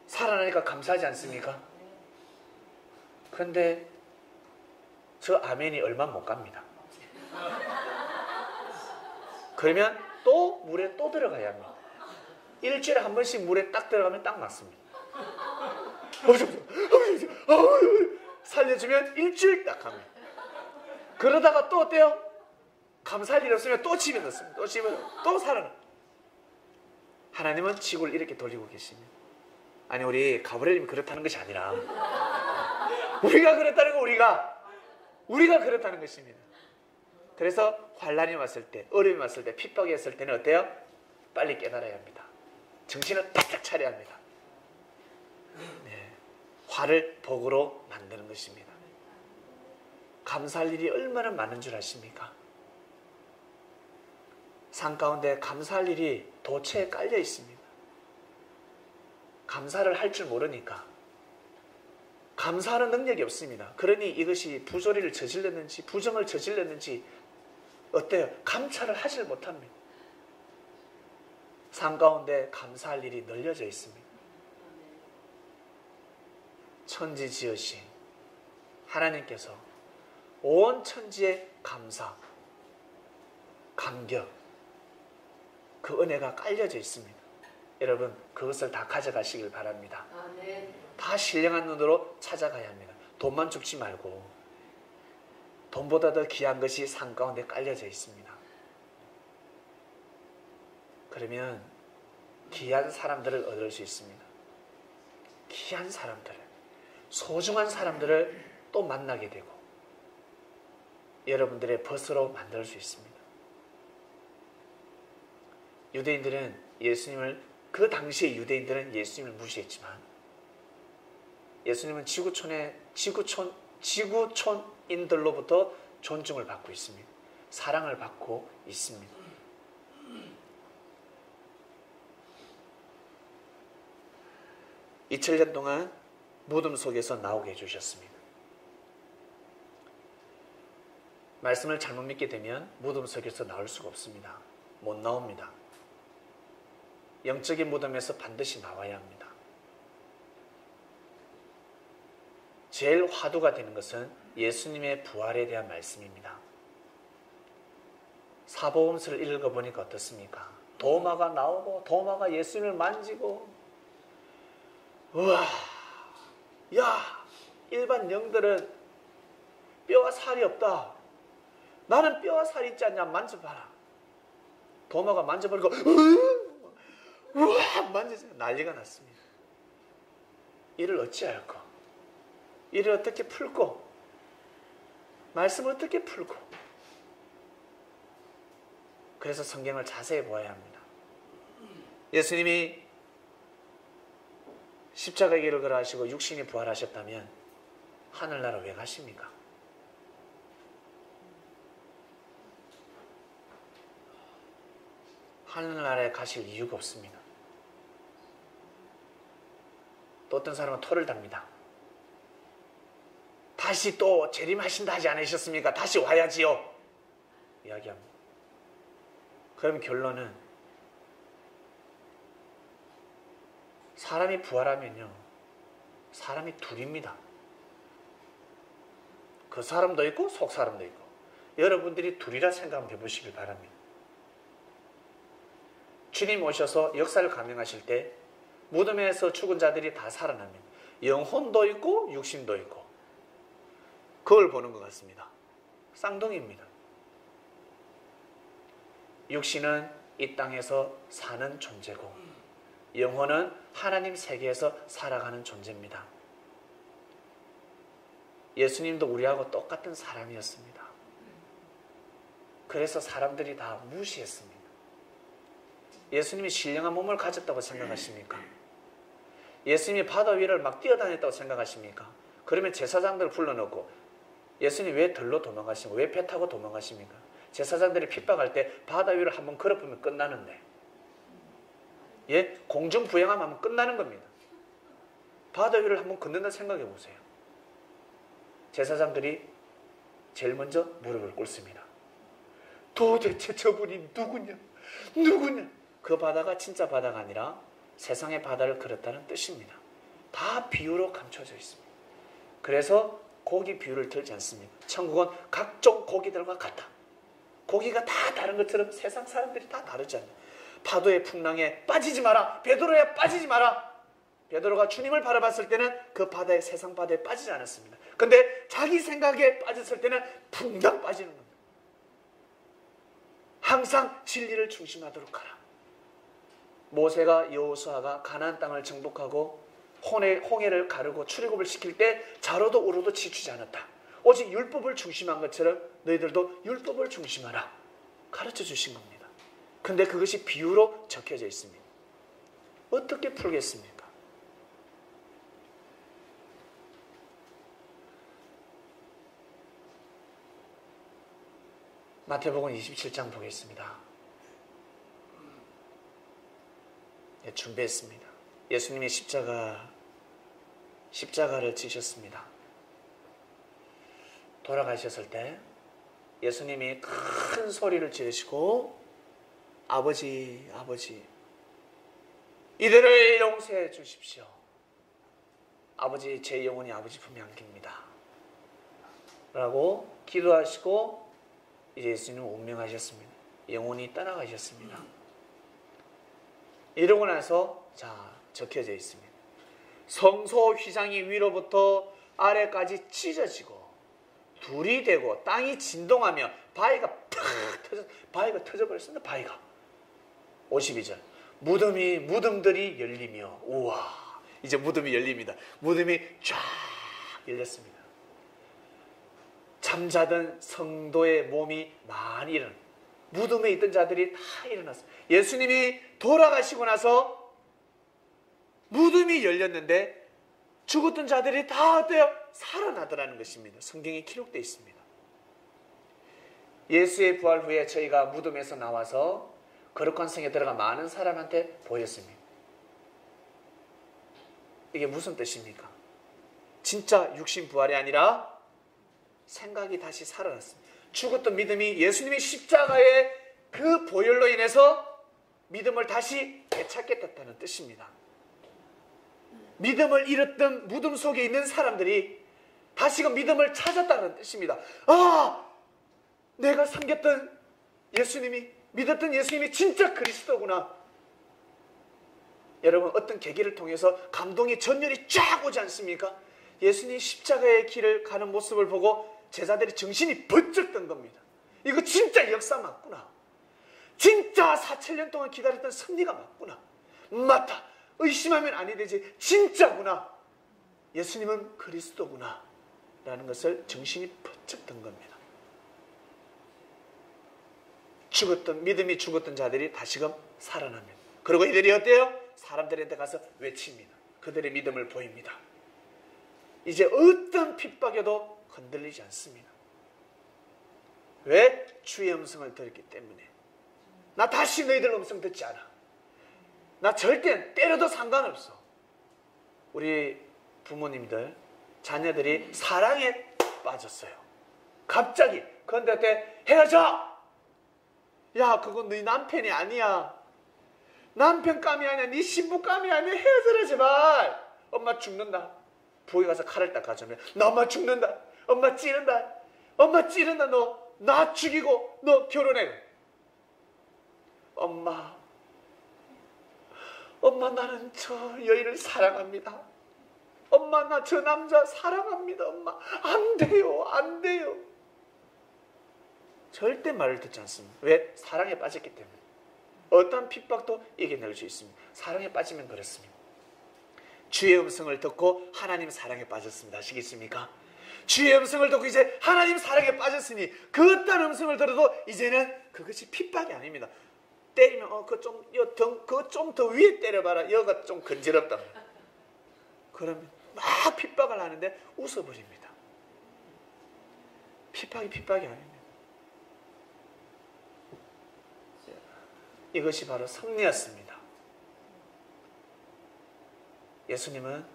살아나니까 감사하지 않습니까? 근데 저 아멘이 얼마 못 갑니다. 그러면 또 물에 또 들어가야 합니다. 일주일에 한 번씩 물에 딱 들어가면 딱 맞습니다. 살려주면 일주일 딱 합니다. 그러다가 또 어때요? 감사할 일 없으면 또 집에 넣습니다. 또 집에 또 살아나. 하나님은 지구를 이렇게 돌리고 계십니다. 아니 우리 가브리엘님이 그렇다는 것이 아니라 우리가 그렇다는 거 우리가 그렇다는 것입니다. 그래서 환란이 왔을 때, 어려움이 왔을 때, 핍박이 왔을 때는 어때요? 빨리 깨달아야 합니다. 정신을 탁탁 차려야 합니다. 네. 화를 복으로 만드는 것입니다. 감사할 일이 얼마나 많은 줄 아십니까? 산 가운데 감사할 일이 도처에 깔려 있습니다. 감사를 할 줄 모르니까 감사하는 능력이 없습니다. 그러니 이것이 부조리를 저질렀는지 부정을 저질렀는지 어때요? 감찰을 하질 못합니다. 산 가운데 감사할 일이 널려져 있습니다. 천지 지으신 하나님께서 온 천지의 감사, 감격, 그 은혜가 깔려져 있습니다. 여러분 그것을 다 가져가시길 바랍니다. 다 신령한 눈으로 찾아가야 합니다. 돈만 줍지 말고 돈보다 더 귀한 것이 산 가운데 깔려져 있습니다. 그러면 귀한 사람들을 얻을 수 있습니다. 귀한 사람들을, 소중한 사람들을 또 만나게 되고 여러분들의 벗으로 만들 수 있습니다. 유대인들은 예수님을, 그 당시의 유대인들은 예수님을 무시했지만 예수님은 지구촌인들로부터 존중을 받고 있습니다. 사랑을 받고 있습니다. (2000년) 동안 무덤 속에서 나오게 해주셨습니다. 말씀을 잘못 믿게 되면 무덤 속에서 나올 수가 없습니다. 못 나옵니다. 영적인 무덤에서 반드시 나와야 합니다. 제일 화두가 되는 것은 예수님의 부활에 대한 말씀입니다. 사복음서를 읽어보니까 어떻습니까? 도마가 나오고 도마가 예수님을 만지고, 우와, 야, 일반 영들은 뼈와 살이 없다. 나는 뼈와 살이 있지 않냐, 만져봐라. 도마가 만져버리고 우와, 만지세요. 난리가 났습니다. 이를 어찌할꼬? 이를 어떻게 풀고? 말씀을 어떻게 풀고? 그래서 성경을 자세히 보아야 합니다. 예수님이 십자가의 길을 걸어가시고 육신이 부활하셨다면 하늘나라 왜 가십니까? 하늘나라에 가실 이유가 없습니다. 또 어떤 사람은 토를 답니다. 다시 또 재림하신다 하지 않으셨습니까? 다시 와야지요. 이야기합니다. 그럼 결론은 사람이 부활하면요, 사람이 둘입니다. 그 사람도 있고 속 사람도 있고. 여러분들이 둘이라 생각하면 해보시길 바랍니다. 주님 오셔서 역사를 감행하실 때 무덤에서 죽은 자들이 다 살아납니다. 영혼도 있고 육신도 있고. 그걸 보는 것 같습니다. 쌍둥이입니다. 육신은 이 땅에서 사는 존재고 영혼은 하나님 세계에서 살아가는 존재입니다. 예수님도 우리하고 똑같은 사람이었습니다. 그래서 사람들이 다 무시했습니다. 예수님이 신령한 몸을 가졌다고 생각하십니까? 예수님이 바다 위를 막 뛰어다녔다고 생각하십니까? 그러면 제사장들을 불러놓고 예수님 왜 들로 도망가십니까? 왜 배 타고 도망가십니까? 제사장들이 핍박할 때 바다 위를 한번 걸어보면 끝나는데, 예? 공중부양하면 끝나는 겁니다. 바다 위를 한번 걷는다 생각해 보세요. 제사장들이 제일 먼저 무릎을 꿇습니다. 도대체 저분이 누구냐? 누구냐? 그 바다가 진짜 바다가 아니라 세상의 바다를 걸었다는 뜻입니다. 다 비유로 감춰져 있습니다. 그래서 고기 비유를 들지 않습니다. 천국은 각종 고기들과 같다. 고기가 다 다른 것처럼 세상 사람들이 다 다르잖아요. 파도의 풍랑에 빠지지 마라. 베드로야 빠지지 마라. 베드로가 주님을 바라봤을 때는 그 바다에, 세상 바다에 빠지지 않았습니다. 근데 자기 생각에 빠졌을 때는 붕당 빠지는 겁니다. 항상 진리를 중심하도록 하라. 모세가, 여호수아가 가나안 땅을 정복하고 홍해를 가르고 출애굽을 시킬 때 자로도 우로도 지치지 않았다. 오직 율법을 중심한 것처럼 너희들도 율법을 중심하라. 가르쳐 주신 겁니다. 근데 그것이 비유로 적혀져 있습니다. 어떻게 풀겠습니까? 마태복음 27장 보겠습니다. 네, 준비했습니다. 예수님이 십자가를 지셨습니다. 돌아가셨을 때 예수님이 큰 소리를 지르시고 아버지, 아버지, 이들을 용서해 주십시오. 아버지, 제 영혼이 아버지 품에 안깁니다. 라고 기도하시고 이제 예수님은 운명하셨습니다. 영혼이 떠나가셨습니다. 이러고 나서 적혀져 있습니다. 성소 휘장이 위로부터 아래까지 찢어지고 둘이 되고 땅이 진동하며 바위가 터져버렸습니다. 바위가. 52절. 무덤들이 열리며, 우와, 이제 무덤이 열립니다. 무덤이 쫙 열렸습니다. 잠자던 성도의 몸이 많이 일어나, 무덤에 있던 자들이 다 일어났어요. 예수님이 돌아가시고 나서 무덤이 열렸는데 죽었던 자들이 다 어때요? 살아나더라는 것입니다. 성경에 기록되어 있습니다. 예수의 부활 후에 저희가 무덤에서 나와서 거룩한 성에 들어가 많은 사람한테 보였습니다. 이게 무슨 뜻입니까? 진짜 육신 부활이 아니라 생각이 다시 살아났습니다. 죽었던 믿음이 예수님의 십자가의 그 보혈로 인해서 믿음을 다시 되찾게 됐다는 뜻입니다. 믿음을 잃었던 무덤 속에 있는 사람들이 다시금 믿음을 찾았다는 뜻입니다. 아! 내가 섬겼던 예수님이, 믿었던 예수님이 진짜 그리스도구나. 여러분, 어떤 계기를 통해서 감동이 전율이 쫙 오지 않습니까? 예수님 십자가의 길을 가는 모습을 보고 제자들이 정신이 번쩍 든 겁니다. 이거 진짜 역사 맞구나. 진짜 4,000년 동안 기다렸던 섭리가 맞구나. 맞다. 의심하면 아니 되지. 진짜구나. 예수님은 그리스도구나. 라는 것을 정신이 번쩍 든 겁니다. 믿음이 죽었던 자들이 다시금 살아납니다. 그리고 이들이 어때요? 사람들한테 가서 외칩니다. 그들의 믿음을 보입니다. 이제 어떤 핍박에도 흔들리지 않습니다. 왜? 주의 음성을 들었기 때문에. 나 다시 너희들 음성 듣지 않아. 나 절대 때려도 상관없어. 우리 부모님들, 자녀들이 사랑에 빠졌어요. 갑자기. 그런데 어때? 헤어져! 야, 그건 너희 남편이 아니야. 남편감이 아니야. 네 신부감이 아니야. 헤어져라 제발. 엄마 죽는다. 부엌에 가서 칼을 딱 가져오면 나 엄마 죽는다. 엄마 찌른다. 엄마 찌른다. 너 나 죽이고 너 결혼해. 엄마 나는 저 여인을 사랑합니다. 엄마 나 저 남자 사랑합니다. 엄마 안 돼요. 안 돼요. 절대 말을 듣지 않습니다. 왜? 사랑에 빠졌기 때문에. 어떤 핍박도 이겨낼 수 있습니다. 사랑에 빠지면 그렇습니다. 주의 음성을 듣고 하나님 사랑에 빠졌습니다. 아시겠습니까? 주의 음성을 듣고 이제 하나님 사랑에 빠졌으니 그 어떤 음성을 들어도 이제는 그것이 핍박이 아닙니다. 때리면 그거 좀 더 위에 때려봐라. 여기가 좀 건지럽다. 그러면 막 핍박을 하는데 웃어버립니다. 핍박이 아닙니다. 이것이 바로 섭리였습니다. 예수님은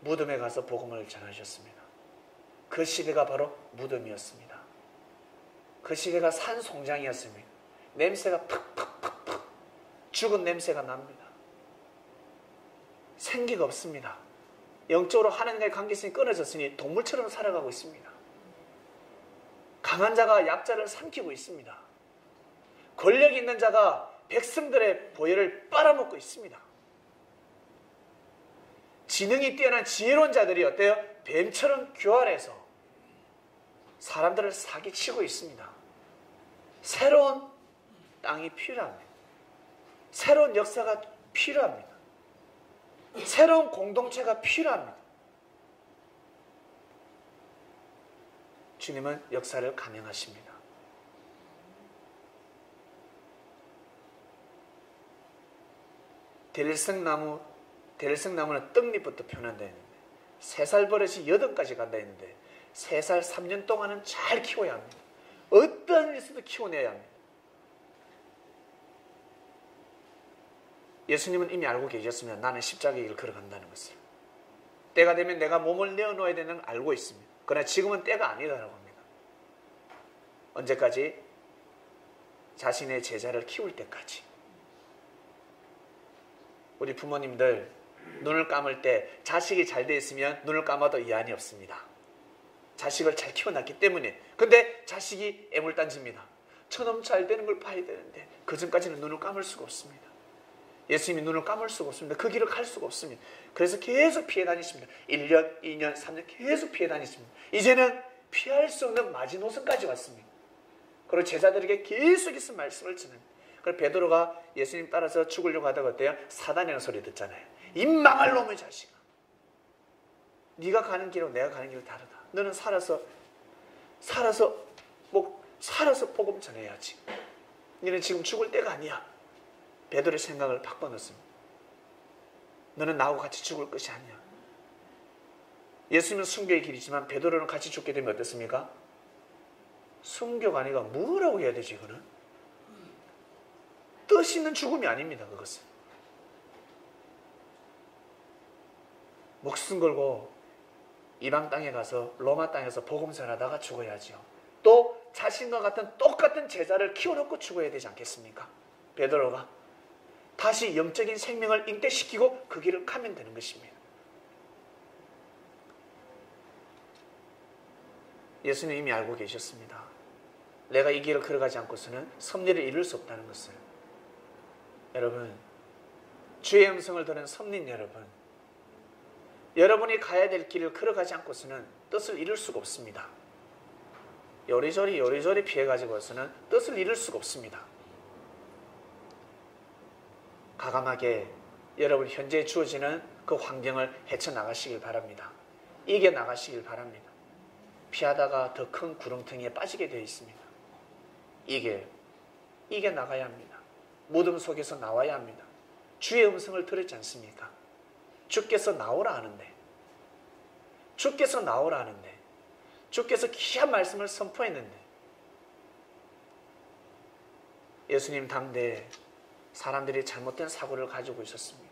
무덤에 가서 복음을 전하셨습니다. 그 시대가 바로 무덤이었습니다. 그 시대가 산송장이었습니다. 냄새가 팍팍팍팍 죽은 냄새가 납니다. 생기가 없습니다. 영적으로 하나님과의 관계성이 끊어졌으니 동물처럼 살아가고 있습니다. 강한 자가 약자를 삼키고 있습니다. 권력 있는 자가 백성들의 보혈을 빨아먹고 있습니다. 지능이 뛰어난 지혜로운 자들이 어때요? 뱀처럼 교활해서 사람들을 사기치고 있습니다. 새로운 땅이 필요합니다. 새로운 역사가 필요합니다. 새로운 공동체가 필요합니다. 주님은 역사를 감행하십니다. 대릴성나무는 떡잎부터 표현한다 했는데 3살 버릇이 8까지 간다 했는데 3살 3년 동안은 잘 키워야 합니다. 어떤 일에서도 키워내야 합니다. 예수님은 이미 알고 계셨으면 나는 십자가의 길을 걸어간다는 것을. 때가 되면 내가 몸을 내어놓아야 되는 걸 알고 있습니다. 그러나 지금은 때가 아니다라고 합니다. 언제까지? 자신의 제자를 키울 때까지. 우리 부모님들 눈을 감을 때 자식이 잘 돼 있으면 눈을 감아도 이한이 없습니다. 자식을 잘 키워놨기 때문에. 근데 자식이 애물단지입니다. 저놈 잘 되는 걸 봐야 되는데 그 전까지는 눈을 감을 수가 없습니다. 예수님이 눈을 감을 수가 없습니다. 그 길을 갈 수가 없습니다. 그래서 계속 피해 다니십니다. 1년, 2년, 3년 계속 피해 다니십니다. 이제는 피할 수 없는 마지노선까지 왔습니다. 그리고 제자들에게 계속해서 말씀을 전합니다. 그래서 베드로가 예수님 따라서 죽으려고 하다가 어때요? 사단이라는 소리 듣잖아요. 이 망할 놈의 자식아. 네가 가는 길하고 내가 가는 길은 다르다. 너는 살아서 복음 전해야지. 너는 지금 죽을 때가 아니야. 베드로의 생각을 바꿔놓습니다. 너는 나하고 같이 죽을 것이 아니야. 예수님은 순교의 길이지만 베드로는 같이 죽게 되면 어떻습니까? 순교가 아니라 뭐라고 해야 되지 이거는? 뜻 있는 죽음이 아닙니다. 그것은. 목숨 걸고 이방 땅에 가서 로마 땅에서 복음 전하다가 죽어야죠. 또 자신과 같은 똑같은 제자를 키워놓고 죽어야 되지 않겠습니까? 베드로가 다시 영적인 생명을 잉태시키고 그 길을 가면 되는 것입니다. 예수님 이미 알고 계셨습니다. 내가 이 길을 걸어가지 않고서는 섭리를 이룰 수 없다는 것을. 여러분, 주의 음성을 들은 섭린 여러분, 여러분이 가야 될 길을 걸어가지 않고서는 뜻을 이룰 수가 없습니다. 요리조리 피해가지고서는 뜻을 이룰 수가 없습니다. 과감하게 여러분 현재 주어지는 그 환경을 헤쳐나가시길 바랍니다. 이겨나가시길 바랍니다. 피하다가 더 큰 구렁텅이에 빠지게 되어 있습니다. 이겨나가야 합니다. 무덤 속에서 나와야 합니다. 주의 음성을 들었지 않습니까? 주께서 나오라 하는데, 주께서 귀한 말씀을 선포했는데, 예수님 당대에 사람들이 잘못된 사고를 가지고 있었습니다.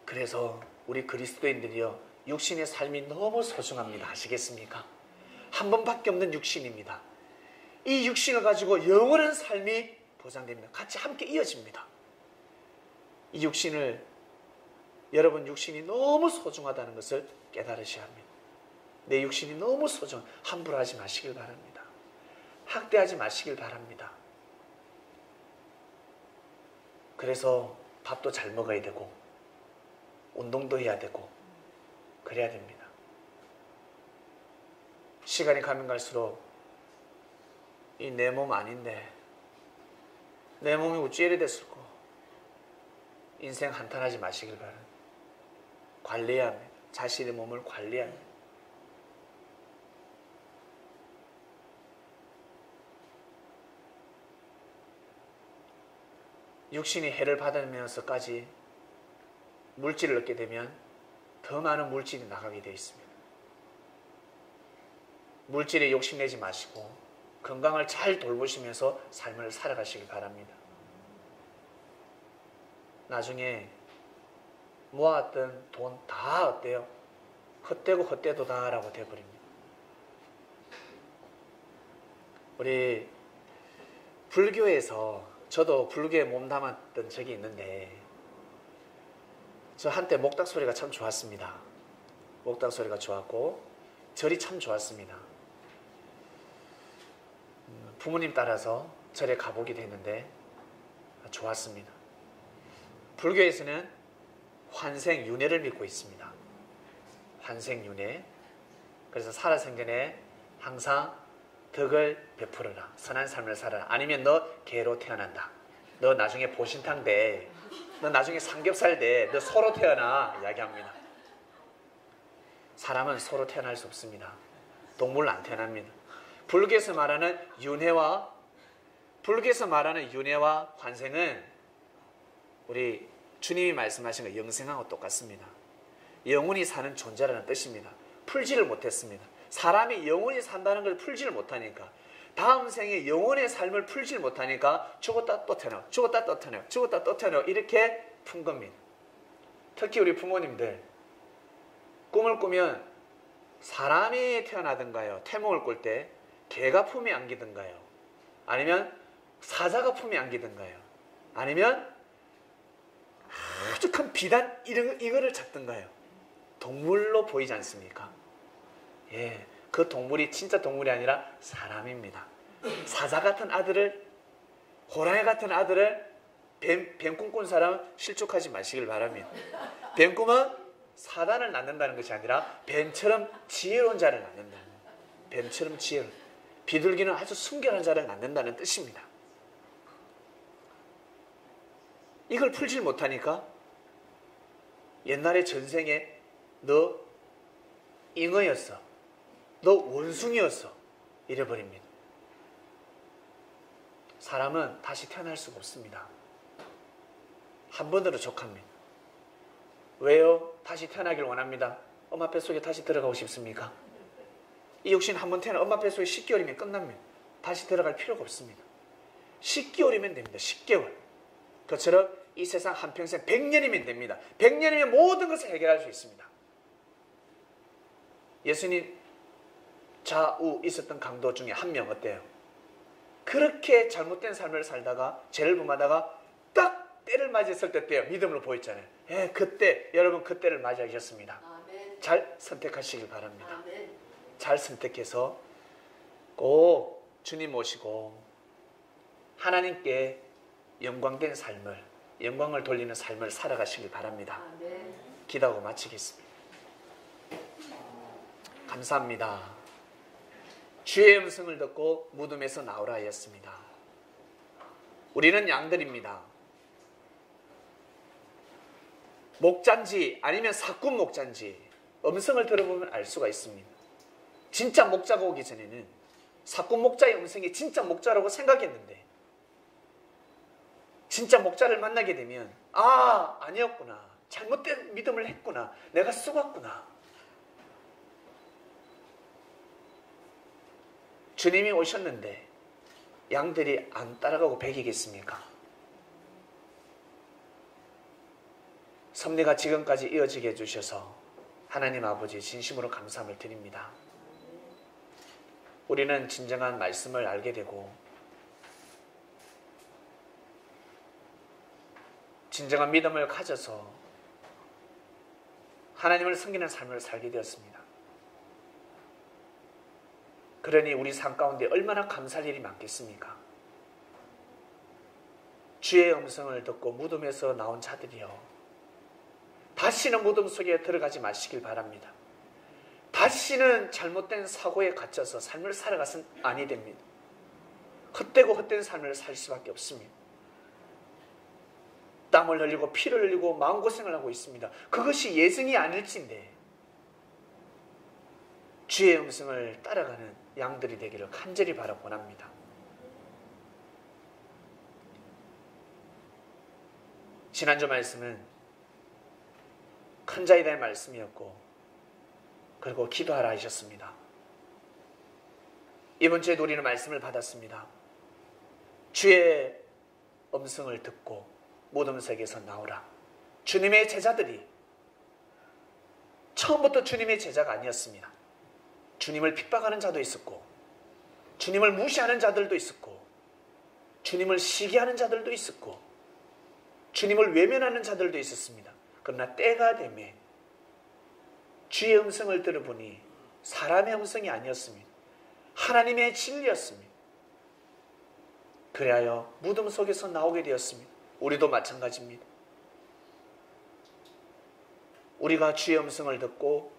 그래서 우리 그리스도인들이요, 육신의 삶이 너무 소중합니다. 아시겠습니까? 한 번밖에 없는 육신입니다. 이 육신을 가지고 영원한 삶이 보장됩니다. 같이 함께 이어집니다. 이 육신을, 여러분 육신이 너무 소중하다는 것을 깨달으셔야 합니다. 내 육신이 너무 함부로 하지 마시길 바랍니다. 학대하지 마시길 바랍니다. 그래서 밥도 잘 먹어야 되고 운동도 해야 되고 그래야 됩니다. 시간이 가면 갈수록 이 내 몸 아닌데 내 몸이 어찌 이래 됐을까? 인생 한탄하지 마시길 바랍니다. 관리해야 합니다. 자신의 몸을 관리해야 합니다. 육신이 해를 받으면서까지 물질을 얻게 되면 더 많은 물질이 나가게 되어 있습니다. 물질에 욕심내지 마시고 건강을 잘 돌보시면서 삶을 살아가시길 바랍니다. 나중에 모았던 돈 다 어때요? 헛되고 헛되도다 라고 되어버립니다. 우리 불교에서, 저도 불교에 몸담았던 적이 있는데, 저 한때 목탁 소리가 참 좋았습니다. 목탁 소리가 좋았고 절이 참 좋았습니다. 부모님 따라서 절에 가보기도 했는데 좋았습니다. 불교에서는 환생윤회를 믿고 있습니다. 환생윤회. 그래서 살아생전에 항상 덕을 베풀어라. 선한 삶을 살아라. 아니면 너 개로 태어난다. 너 나중에 보신탕 돼. 너 나중에 삼겹살 돼. 너 소로 태어나. 이야기합니다. 사람은 소로 태어날 수 없습니다. 동물은 안 태어납니다. 불교에서 말하는 윤회와 환생은 우리 주님이 말씀하신 거 영생하고 똑같습니다. 영원히 사는 존재라는 뜻입니다. 풀지를 못했습니다. 사람이 영원히 산다는 걸 풀지를 못하니까 다음 생에 영혼의 삶을 풀지 못하니까 죽었다 또 태어나, 죽었다 또 태어나, 죽었다 또 태어나 이렇게 푼 겁니다. 특히 우리 부모님들 꿈을 꾸면 사람이 태어나든가요, 태몽을 꿀 때 개가 품에 안기든가요, 아니면 사자가 품에 안기든가요, 아니면 아주 큰 비단 이거를 잡든가요. 동물로 보이지 않습니까? 예, 그 동물이 진짜 동물이 아니라 사람입니다. 사자 같은 아들을, 호랑이 같은 아들을 뱀꿈 꾼 사람은 실족하지 마시길 바랍니다. 뱀꿈은 사단을 낳는다는 것이 아니라 뱀처럼 지혜로운 자를 낳는다는 거예요. 뱀처럼 지혜로운, 비둘기는 아주 순결한 자를 낳는다는 뜻입니다. 이걸 풀질 못하니까 옛날에 전생에 너 잉어였어, 너 원숭이였어 이래버립니다. 사람은 다시 태어날 수가 없습니다. 한 번으로 족합니다. 왜요? 다시 태어나길 원합니다. 엄마 뱃속에 다시 들어가고 싶습니까? 이 육신 한 번 태어나 엄마 뱃속에 10개월이면 끝납니다. 다시 들어갈 필요가 없습니다. 10개월이면 됩니다. 10개월. 그처럼 이 세상 한평생 100년이면 됩니다. 100년이면 모든 것을 해결할 수 있습니다. 예수님 좌우 있었던 강도 중에 한 명 어때요? 그렇게 잘못된 삶을 살다가 죄를 범하다가 딱 때를 맞이했을 때요, 믿음으로 보였잖아요. 예, 그때 여러분 그때를 맞이하셨습니다. 아멘. 잘 선택하시길 바랍니다. 아멘. 잘 선택해서 꼭 주님 모시고 하나님께 영광된 삶을, 영광을 돌리는 삶을 살아가시길 바랍니다. 아멘. 기도하고 마치겠습니다. 감사합니다. 주의 음성을 듣고 무덤에서 나오라 하였습니다. 우리는 양들입니다. 목자인지 아니면 사꾼 목자인지 음성을 들어보면 알 수가 있습니다. 진짜 목자가 오기 전에는 사꾼 목자의 음성이 진짜 목자라고 생각했는데 진짜 목자를 만나게 되면 아니었구나, 잘못된 믿음을 했구나, 내가 썩었구나. 주님이 오셨는데 양들이 안 따라가고 배기겠습니까? 섭리가 지금까지 이어지게 해주셔서 하나님 아버지 진심으로 감사함을 드립니다. 우리는 진정한 말씀을 알게 되고 진정한 믿음을 가져서 하나님을 섬기는 삶을 살게 되었습니다. 그러니 우리 삶 가운데 얼마나 감사할 일이 많겠습니까? 주의 음성을 듣고 무덤에서 나온 자들이여, 다시는 무덤 속에 들어가지 마시길 바랍니다. 다시는 잘못된 사고에 갇혀서 삶을 살아가서는 아니 됩니다. 헛되고 헛된 삶을 살 수밖에 없습니다. 땀을 흘리고 피를 흘리고 마음고생을 하고 있습니다. 그것이 예증이 아닐진데 주의 음성을 따라가는 양들이 되기를 간절히 바라고 원합니다. 지난주 말씀은 큰 자에 대한 말씀이었고 그리고 기도하라 하셨습니다. 이번 주에 우리는 말씀을 받았습니다. 주의 음성을 듣고 무덤 속에서 나오라. 주님의 제자들이 처음부터 주님의 제자가 아니었습니다. 주님을 핍박하는 자도 있었고 주님을 무시하는 자들도 있었고 주님을 시기하는 자들도 있었고 주님을 외면하는 자들도 있었습니다. 그러나 때가 되매 주의 음성을 들어보니 사람의 음성이 아니었습니다. 하나님의 진리였습니다. 그래야 무덤 속에서 나오게 되었습니다. 우리도 마찬가지입니다. 우리가 주의 음성을 듣고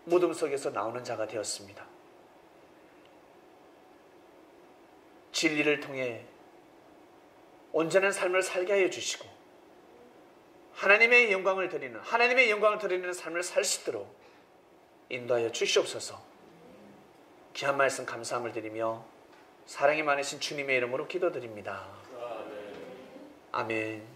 무덤 속에서 나오는 자가 되었습니다. 진리를 통해 온전한 삶을 살게 하여 주시고 하나님의 영광을 드리는 삶을 살 수 있도록 인도하여 주시옵소서. 귀한 말씀 감사함을 드리며 사랑이 많으신 주님의 이름으로 기도드립니다. 아멘.